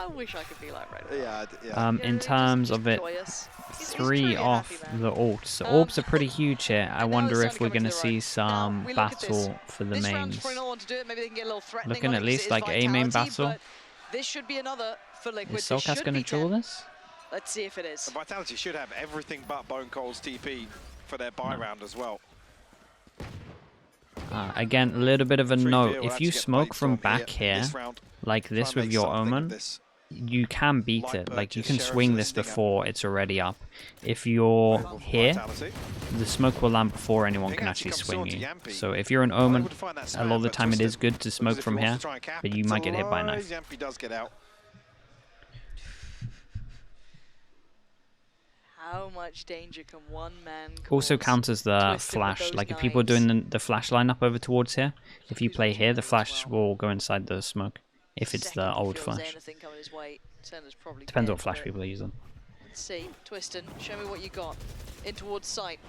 I wish I could be like Red Girl. Yeah, yeah. Yeah, In just terms of it, joyous. He's trying to 3 get off happy, man. the orbs. So Um, orbs are pretty huge here. I and now wonder it's if we're starting going to to come see into their own. Now, some we look at this. battle for the This round's mains. probably not one to do it. Maybe they can get a little threatening Looking on at it 'cause least it is like a main Vitality, battle. but this should be another for Liquid. Is This Solcast should going to be draw 10. this? Let's see if it is. And Vitality should have everything but Bone Cold's TP for their buy round as well. Again, a little bit of a 3v, note. we'll If actually you get smoke played from back here here, this round. like Try this and with make your something of Omen, this. you can beat Light it. Like, you purchase, can Sheriff's swing and this Stinger. before it's already up. If you're Available for here, Vitality. the smoke will land before anyone Think can actually actually comes swing short you. to Yampy. So if you're an Unable Omen, to find that a lot of spam, the but time it is Twisted good to looks smoke as if from he wants here, to try and cap but it. you might get hit by a Otherwise, knife. Yampy does get out. How much danger can one man cause? Also counters the Twisted with flash. those Like if people are knives. doing the flash lineup over towards here, if you play here, the flash will go inside the smoke. If it's Second the he old feels flash. anything coming his way, Senna's probably Depends dead, what flash but people are using. Let's see. Twiston, show me what you got. In towards sight.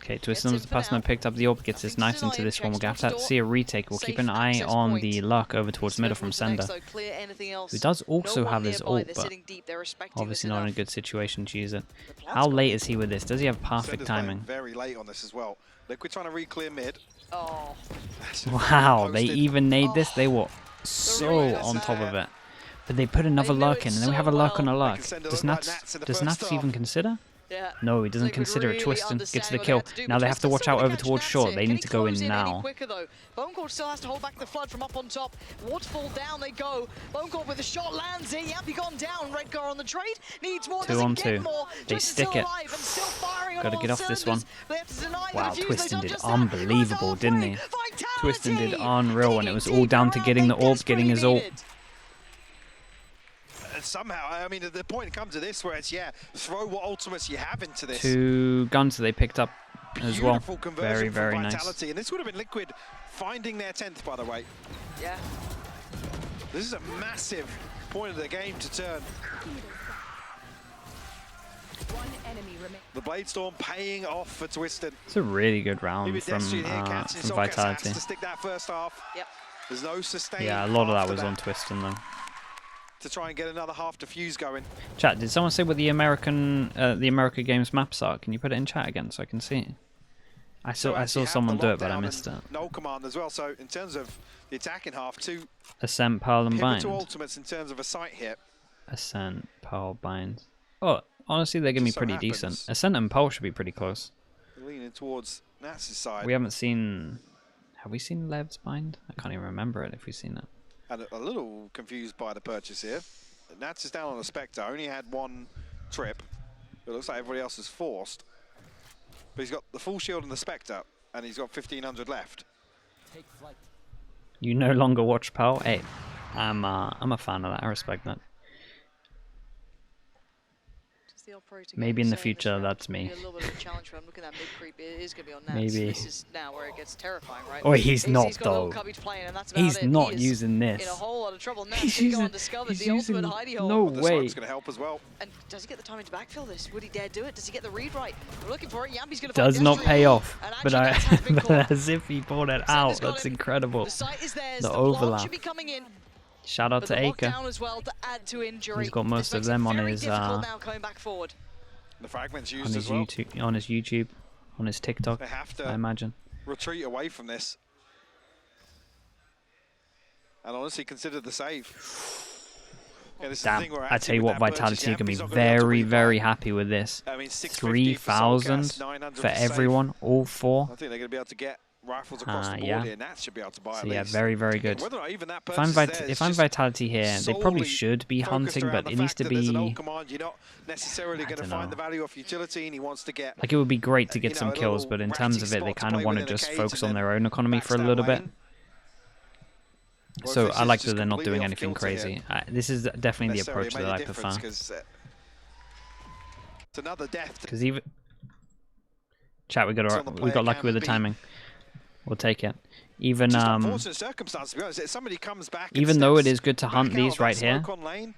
Okay, Gets Twiston was in the for person now. that picked up the orb, gets his Nothing to knives deny into him, this one. We're going checks to have to door. see a retake. We'll keep Safe an eye access on point. the luck over towards middle from Swivel to the next, Sender, though. Clear anything else. who does also No one have his nearby. ult, They're but sitting deep. They're respecting obviously this not in a enough. good situation to use it. The plant's How gone. late is he with this? Does he have perfect Sender's playing timing? very late on this as well. Liquid trying to re-clear mid. Oh, Wow, they Posted. even made this. Oh. They were so really on top of sad. it. But they put another knew luck it in, and then we so have a luck on a well. luck. They can send a Does look like Nats, Nats in the does first Nats half. even consider? yeah. No, he doesn't Liquid consider really it. Twiston gets understanding the what they kill. have to do, Now but they have to Twiston's watch still out gonna over catch towards Nats short. here. They Can need he to go in close any now. quicker, though? Bone Cold still has to hold back the flood from up on top. Waterfall down they go. Bone Cold with the shot lands it. Yampy gone down. Redgar on the trade. Needs more. 2 Doesn't on get 2. more. They Twiston's stick still it. alive and still firing on Gotta all get off this cylinders. one. They have to deny the Wow, defuse. They've Twiston done did just that. unbelievable, Right didn't off he? free. Twiston did Vitality. unreal, and it was all Deep down to around, getting the they orb, getting his ult. desperately And somehow, I mean, the point comes to this where it's, yeah, throw what ultimates you have into this. 2 guns they picked up as well. Beautiful conversion Very, from very nice. Vitality. And this would have been Liquid finding their 10th, by the way. needed. Yeah. This is a massive point of the game to turn. One enemy remains. The Blade Storm paying off for Twiston. It's a really good round Maybe from Destiny here catching Solcast Vitality. has to stick that first half. Yep. There's no sustain. Yeah, a lot of that after was on Twiston though. to try and get another half defuse going. Chat, did someone say what the America Games maps are? Can you put it in chat again so I can see it? I saw actually have someone the do it, but I lockdown missed it. and No command as well. So in terms of the attacking half, 2 Ascent, Pearl, and Bind. pivotal ultimates in terms of a site hit. Ascent, Pearl, Bind. Oh, honestly, they're gonna be Just so pretty happens. decent. Ascent and Pearl should be pretty close. Leaning towards Nats' side. We haven't seen... Have we seen Lev's bind? I can't even remember it if we've seen it. And a little confused by the purchase here. Nats is down on a Spectre, only had one trip. It looks like everybody else is forced. But he's got the full shield and the Spectre, and he's got 1,500 left. Take flight. You no longer watch PAL? Hey, I'm a fan of that. I respect that. The operator Maybe in the saying this future, round that's could be me. A little bit of a challenge for him. Looking at that mid creep, it is going to be on Nats. Maybe. This is now where it gets terrifying, right? Oh, he's not, He's got a little though. cubby to play in, and that's about He's it. not He is using this. in a whole lot of trouble. Nats He's can go using- undiscovered. he's The ultimate using- hidey hole. no But the way. smoke's going to help as well. And does he get the timing to backfill this? Would he dare do it? Does he get the read right? We're looking for it. Yampi's going to Does not pay off. And But actually, Nats has been but caught. as if he pulled it Xander's out. got That's him. incredible. The site is theirs. The The plant overlap. should be coming in. Shout out But to the Acre. lockdown as well to add to injury. He's got most This of makes it them on very his, difficult now coming back forward. The fragment's On used his as well. YouTube, on his YouTube, on his TikTok. They have I to imagine. retreat away from this. And honestly, consider the save. Yeah, this is the Damn, thing where I tell you actually what, with that purchase, Vitality are going Yampi's to not be gonna able to very, rebuy. very happy with this. I mean, 650 for 3,000 Soulcast, 900 for save. everyone, all four. I think they're going to be able to get rifles across the board yeah. here. Nats should be able to buy So at yeah, least. very, very good. Whether or not even that If I'm, purchase there is if I'm just Vitality here, they probably solely should be focused hunting, around but the it needs fact to that there's an be... old command. You're not necessarily going to don't find know. the value off utility, and he wants to get. Like, it would be great to you get know, some a kills, little but in terms of ratty it, they spot to kind of play want to within a just cage focus and on then their own economy for a backstab little bit. lane. Or So if this I is like just that they're not completely doing off anything kilter here, crazy. This is definitely the necessarily approach made that a I difference, prefer. 'cause, it's another death. Because even... Chat, we It's on the got player lucky with the can be. timing. We'll take it. Even Just unfortunate circumstance, to be honest. If somebody comes back and even though it steps is good to back hunt out these of that right here, smoke on lane,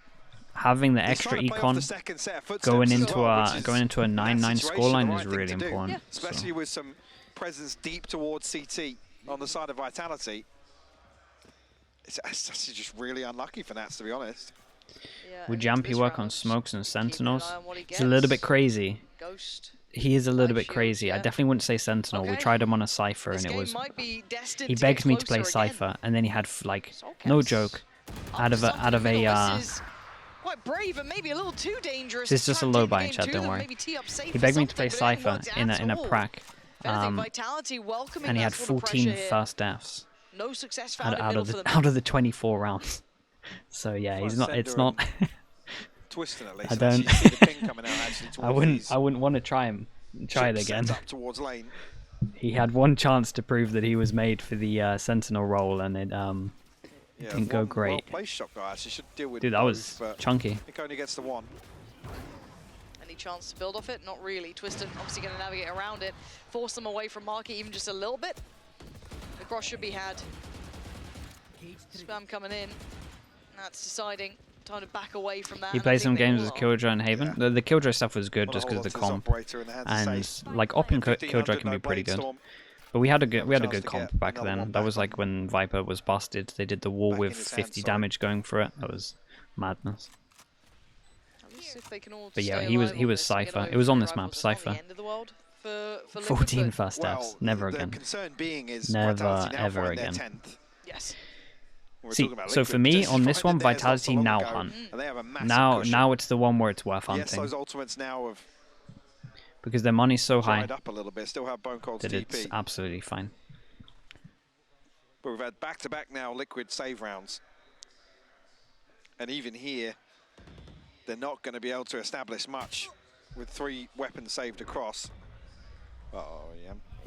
having the he's extra trying to play off the econ second set of footsteps going as into well, a which is, going into a in that 9-9 situation, scoreline the is right thing really to do. important. Yeah. So- Especially with some presence deep towards CT on the side of Vitality. It's actually just really unlucky for Nats, to be honest. Yeah, Would and into Jampy this work round, on just smokes and keeping an sentinels? eye on what he It's a little bit gets. crazy. Ghost. He is a little Light bit shield, crazy. I yeah. definitely wouldn't say sentinel. We Okay. tried him on a Cypher This and it game was... might be destined He to begged get me to play closer again. Cypher and then he had, like, Soulcast no joke, up out to of a... something This is quite brave and maybe a little too dangerous. is just a Trying low to take the buy, game chat, to don't them, worry. maybe tee up safe He for begged me to play something, but it Cypher didn't work in a at all. prac. If anything, Vitality welcoming And he that had sort of 14 pressure here. first deaths No success found in out middle of for the them. 24 rounds. So yeah, he's not... It's Sender not... Twisting at least. I and actually don't- see the ping coming out actually I towards wouldn't want to try it chips again. set up towards lane. He had one chance to prove that he was made for the Sentinel role, and it Yeah, didn't go one great. well-placed shot guy actually should deal with Dude, that both, was but chunky. I think only gets the one. Any chance to build off it? Not really. Twisted obviously going to navigate around it, force them away from Marky even just a little bit. The cross should be had. Spam coming in. That's deciding. Time to back away from that. He and I played some think they games will. as Killjoy and Haven. The Killjoy stuff was good Wanna just hold because the on to this comp, operator in the hands of and safe. like op and 1500, Killjoy can no be pretty good. Bladestorm. But we had a Have a good chance to comp get back another one then. That back was on like when Viper was busted. They did the wall Back with in his 50 hands, sorry. damage going for it. That was madness. Let's see if they can all But yeah, stay he was alive on this and get Cypher. away It was from on the this map, rivals. It's not Cypher. the end of the world for Liquid, 14 but first deaths. Never the again. concern being is Never, Vitality now ever find their again. 10th. yes. We're See, talking about so Liquid for me, potentially on this one, finding theirs not so Vitality long now ago, hunt. and they have a massive Now cushion. it's the one where it's worth Yes, hunting those ultimates now have because their money's so high dried up a little bit. Still have Bone Cold's that it's TP. absolutely fine. But we've had back-to-back now Liquid save rounds. And even here, they're not going to be able to establish much with 3 weapons saved across. Uh-oh,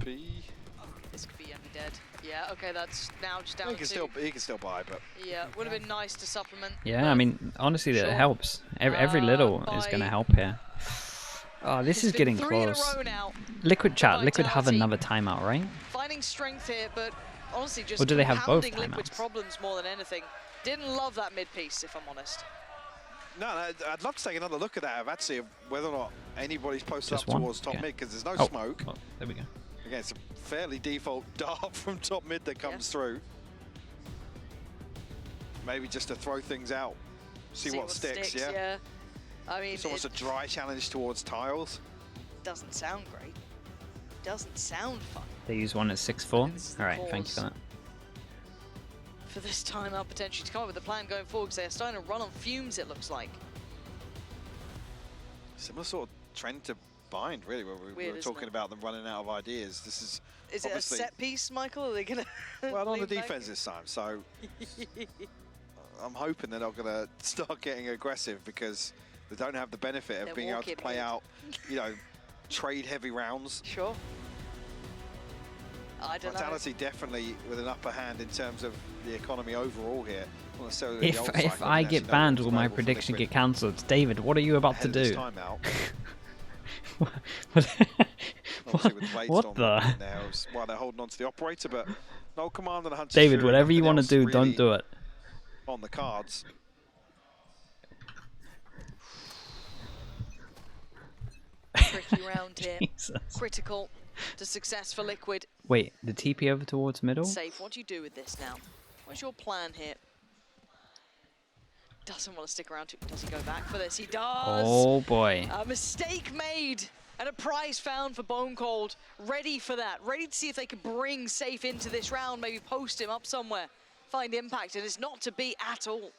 Yampy. This could be Yami dead. Yeah, okay, that's now just down He to can still buy, but Yeah, would have been nice to supplement. Yeah, but I mean, honestly, that Sure. helps. Every little is going to by- help here. Oh, this it's is been getting 3 in a close. row now. Liquid chat. Liquid have Vitality. another timeout, right? Finding strength here, but honestly just Or do they have both compounding Liquid's timeouts? problems more than anything. Didn't love that mid piece, if I'm honest. no, I'd love to take another look at that, actually, of whether or not anybody's posted Just up one? towards top Okay. mid, because there's no Oh, smoke. oh, there we go. Again, it's a fairly default dart from top mid that comes through. Maybe just to throw things out, see what sticks, yeah. I mean, It's almost it a dry challenge towards tiles. doesn't sound great. Doesn't sound fun They use one at 6-4. This is the All right, thank you for pause. that. for this timeout potentially to come up with a plan going forward, because they're starting to run on fumes, it looks like. Similar sort of trend to bind, really, where we Weird, were isn't talking it? about them running out of ideas. This is Is it a obviously, set piece, Michael? Are they gonna? well, on the lean back? defense this time, so I'm hoping they're not going to start getting aggressive because they don't have the benefit of They're being able to walking play mid. out, you know, trade heavy rounds. Sure. I don't know. Vitality definitely with an upper hand in terms of the economy overall here. Not necessarily the old If cycle, I but get actually banned, no will my available for prediction Liquid get cancelled? David, what are you about ahead to of this do? timeout. What? Obviously with Bladestorm What the? in there, while they're holding on to the operator, but no command and Hunter's David, Fury, whatever you nothing want to else do, don't really do it. on the cards. Tricky round here. Jesus. Critical to success for Liquid. Wait, the TP over towards middle? Safe. What do you do with this now? What's your plan here? Doesn't want to stick around. Does he go back for this? He does. Oh boy. A mistake made and a prize found for Bone Cold. Ready for that. Ready to see if they can bring Safe into this round. Maybe post him up somewhere. Find impact. And it's not to be at all.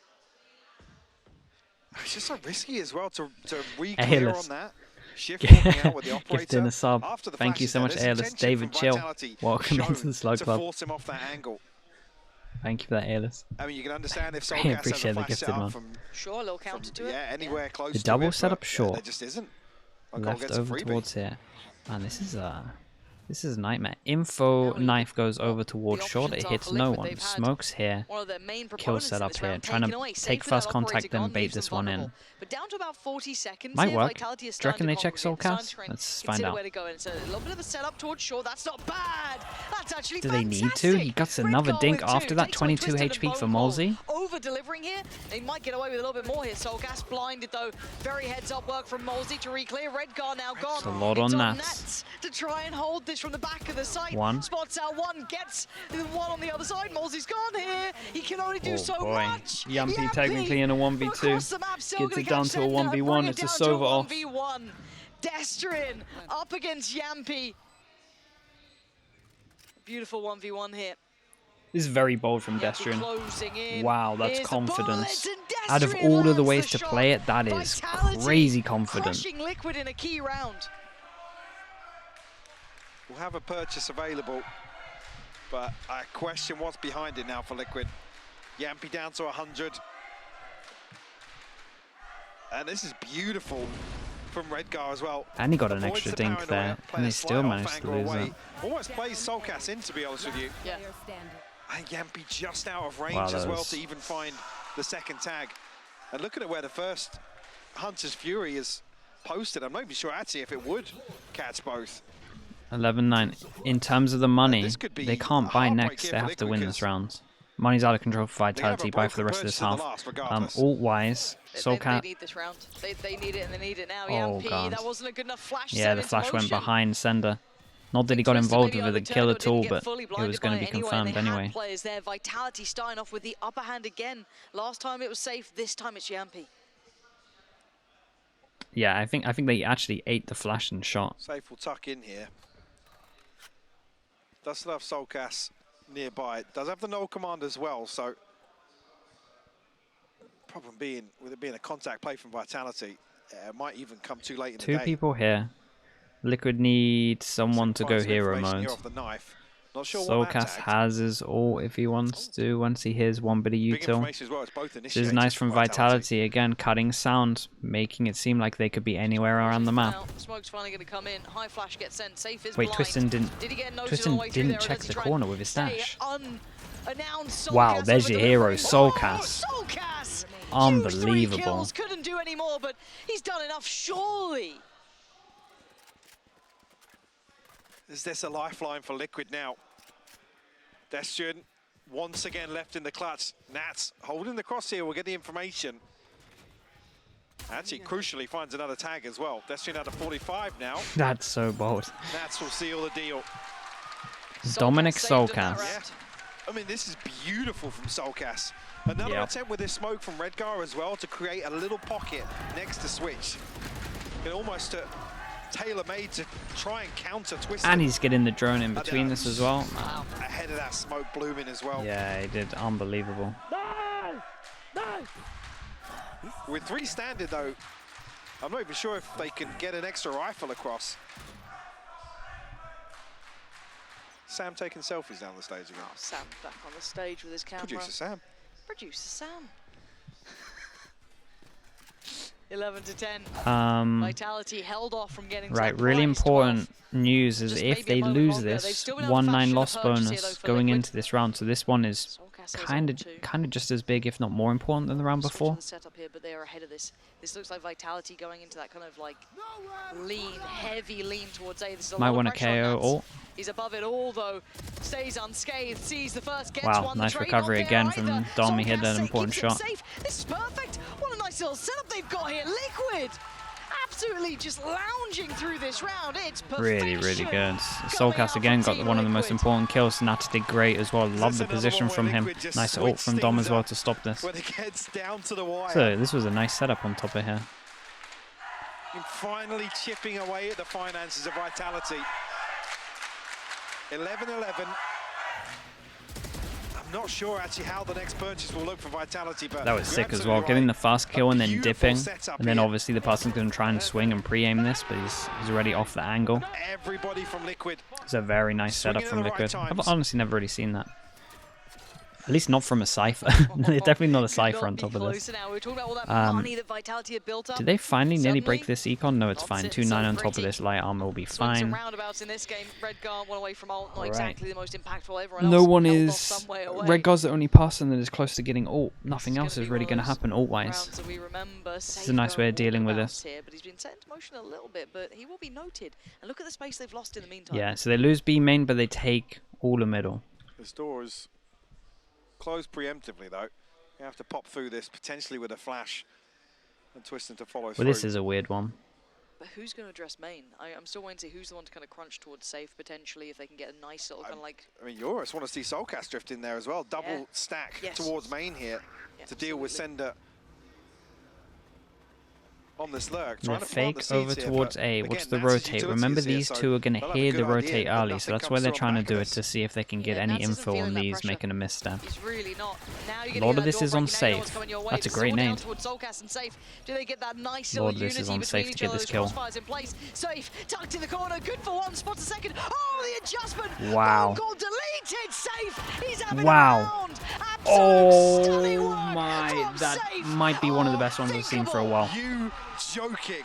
It's just so risky as well to re-clear Airless. on that. Shift walking out with the operator. Gifting a sub. After the Thank you flashes so there, much, there's Airless. intention David, from chill. Vitality Welcome shown into the Slug to Club. force him off that angle. Thank you for that, Airless. I mean, you can understand if Really Solgas has appreciate a the flash gifted set up one. from, Sure, a little counter to it. yeah, anywhere close The to double it, setup, but, sure. there just isn't. Bone Cold Left gets a over freebie. towards here. Man, this is a nightmare. Info knife goes over towards short. It hits no one. Smokes here. One of their main Kill proponents set in up this here. round Trying taken to away. take Safe with first that contact operator and gone, bait leaves this them one in. vulnerable. But down to about 40 seconds Might here, work. Vitality is Do you reckon starting they to check congregate. Soulcast? Starting to try and Let's consider find out. where to go. And it's a little bit of a setup towards short. That's not bad. That's actually Do they fantastic. need to? He got another Red dink Guard with after two. that Takes away 22 Twisted HP and for Bone Cold. Molzy. Over-delivering here. They might get away with a little bit more here. Soulcast blinded though. Very heads-up work from Molzy to re-clear. Red Guard now gone. It's a lot It's on on Nats. to try and hold this from the back of the site. One. Spots out one, gets the one on the other side. Molzy's gone here. He can only do so boy. much. Yampy technically in a 1v2. across the map, still Gets gonna it down catch to a Sender and 1v1. bring it It's a down to Sova off. 1v1. Destrian up against Yampy. Beautiful 1v1 here. This is very bold from Yampy Destrian. closing in. Wow, that's Here's the confidence. bullets, and Out of Destrian all of the lands ways to shot. play it, that is Vitality crazy confident. Crushing Liquid in a key round. We'll have a purchase available, but I question what's behind it now for Liquid. Yampy down to 100. And this is beautiful from Redgar as well. And he got an Avoids extra the dink paranoia, there, play and a they still slight managed to off-angle lose away. it. Almost plays Soulcast in, to be honest with you. Yeah. Player standing. I think Yampy just out of range Wow, as that well was- to even find the second tag. And looking at where the first Hunter's Fury is posted, I'm not even sure actually if it would catch both. 11-9. In terms of the money, this could be they can't a buy heartbreak next. here They for have to Liquid win because this round. Money's out of control for they have a Vitality. Buy for the broken rest of this purchase in the half. last, regardless. Ult-wise, They Soulcast. need this round. They need it and they need it now. Oh, Yampy, God. that wasn't a good enough flash. Yeah, set the into flash went motion. behind Sender. Not that he got Twisted involved maybe with a overturned kill or at all, didn't get but fully it was blinded going by to be it anyway. confirmed They anyway. had players there. Vitality starting off with the upper hand again. Last time it was safe. This time it's Yampy. Yeah, I think they actually ate the flash and shot. Safe will tuck in here. Does still have Soulcast nearby. Does have the null command as well, so problem being, with it being a contact play from Vitality, it might even come too late in the Two day. people here. Liquid needs someone to go Find some hero information mode. here off the knife. Not sure what that Soulcast tagged. has his ult if he wants to, once he hears one bit of Big util. information as well. It's both This is initiated nice from Vitality. Again, cutting sound, making it seem like they could be anywhere around the map. Now, smoke's finally going to come in. High flash gets sent. Safe is Wait, blind. Twiston didn't. Did he get noted on the way Twiston through didn't there, or check does he the try corner and with his stay dash. unannounced? Wow, Soulcast there's over your hero, delivering. Soulcast. Oh, Soulcast! Unbelievable. Huge 3 kills, couldn't do any more, but he's done enough, surely. Is this a lifeline for Liquid now? Destrian once again left in the clutch. Nats holding the cross here. We'll get the information. Actually, crucially, finds another tag as well. Destrian out of 45 now. That's so bold. Nats will seal the deal. Dominic saved in that Soulcast. round. I mean, this is beautiful from Soulcast. Another Yep. attempt with this smoke from Redgar as well to create a little pocket next to Switch. And almost tailor-made to try and counter Twisted. And he's getting the drone in between this as well. Wow. Ahead of that smoke blooming as well. Yeah, he did. Unbelievable. With 3 standard though, I'm not even sure if they can get an extra rifle across. Sam taking selfies down the stage again. Oh, Sam back on the stage with his camera. Producer Sam. Producer Sam. 11 to 10. Vitality held off from getting Right, to that really prize important 12. news is Just if maybe a they moment lose longer. They've this, still been able to 1-9 fashion a loss purchase here, bonus though, for going Liquid. into this round. So this one is Soulcast has kind all two. of just as big, if not more important than the round Switching before. the setup here, but they are ahead of this. This looks like Vitality going into that kind of like lean, heavy lean towards A. This is a Might lot want of a pressure on KO. Nats. Oh, He's above it all though. Stays unscathed. Sees the first. Gets wow, one. nice The trade recovery not there again from either. Dom. He hit Soulcast an important keeps him shot. safe. This is perfect. What a nice little setup they've got here. Liquid. Absolutely just lounging through this round. It's perfect. Really, really good. Soulcast again got one of the most important kills. Nats did great as well. Love the position from him. Nice ult from Dom as well to stop this. When it gets down to the wire. So this was a nice setup on top of here. And finally chipping away at the finances of Vitality. 11-11. I'm not sure actually how the next purchase will look for Vitality, but That was sick as well. Getting the fast kill and then dipping. And then obviously the person's going to try and swing and pre-aim this, but he's already off the angle. Everybody from Liquid. It's a very nice setup from Liquid. I've honestly never really seen that. At least not from a Cypher. Definitely not a Cypher on top of this. Did they finally nearly break this econ? No, it's fine. 2-9 on top of this. Light armor will be fine. No one is... Redguard's the only person that is close to getting ult. Nothing else is really going to happen ult-wise. This is a nice way of dealing with this. But he's been set into motion a little bit, but he will be noted. And look at the space they've lost in the meantime. Yeah, so they lose B main, but they take all the middle. This door is closed preemptively, though. You have to pop through this, potentially with a flash, and Twisting to follow through. Well, this is a weird one. But who's going to address main? I'm still waiting to see who's the one to kind of crunch towards safe, potentially, if they can get a nice little kind of like... I mean, Eurus want to see Soulcast drift in there as well. Double stack towards main here to deal with Sender on this lurk. The fake over towards A. What's the rotate? Remember, these two are going to hear the rotate early, so that's why they're trying to do it, to see if they can get any info on these making a misstep. A lot of this is on safe. That's a great name. A lot of this is on safe to get this kill. Safe, tucked in the corner, good for one, spots a second. Oh, the adjustment! Wow. Deleted, safe! He's having Wow. Oh my, that might be one of the best ones I've seen for a while. You joking?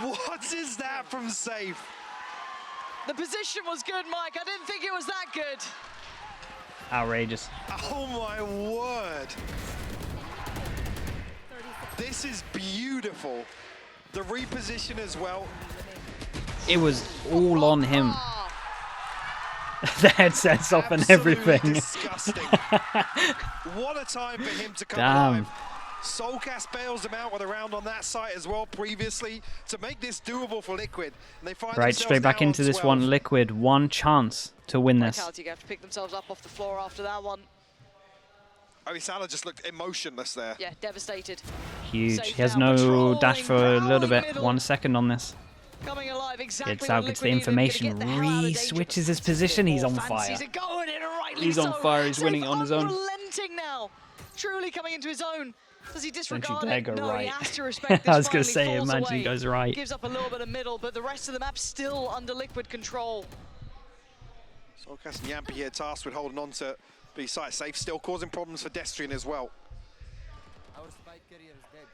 What is that from safe? The position was good, Mike. I didn't think it was that good. Outrageous. Oh my word. This is beautiful. The reposition as well. It was all on him. The headsets off and everything. Disgusting. What a time for him to come Damn. alive. Soulcast bails them out with a round on that site as well previously to make this doable for Liquid. And they find Right, straight back into this one. Liquid, one chance to win this. Vitality have to pick themselves up off the floor after that one. Salah just looked emotionless there. Yeah, devastated. Huge. He has no dash for a little bit. 1 second on this. Coming alive exactly. Gets out, gets the information, re-switches his position. He's on fire. He's on fire. He's winning on his own. Unrelenting now. Truly coming into his own. Does he disregard Don't you it? dare go No, right. he has to respect this. I was going to Finally say, falls imagine he away. goes right. Gives up a little bit of middle, but the rest of the map still under Liquid control. Soulcast and Yampi here tasked with holding on to B site safe, still causing problems for Destrian as well. Our spike carrier is dead.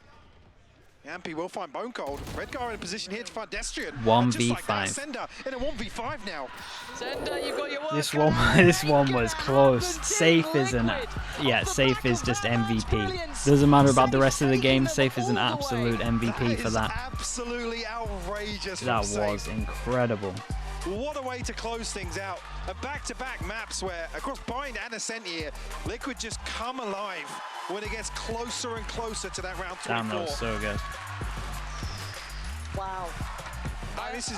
Yampi will find Bone Cold. Redgar in a position here to find Destrian. 1v5. Sender in a 1v5 now. Sender, you've got your work This cut one, out. this one was close. Safe is an, Safe is just MVP. Doesn't matter about the rest of the game. Safe is an absolute MVP for that. Absolutely outrageous. That was incredible. What a way to close things out. A back-to-back maps where, across Bind and Ascent here, Liquid just come alive when it gets closer and closer to that round 3-4. Damn, that was so good. Wow. This is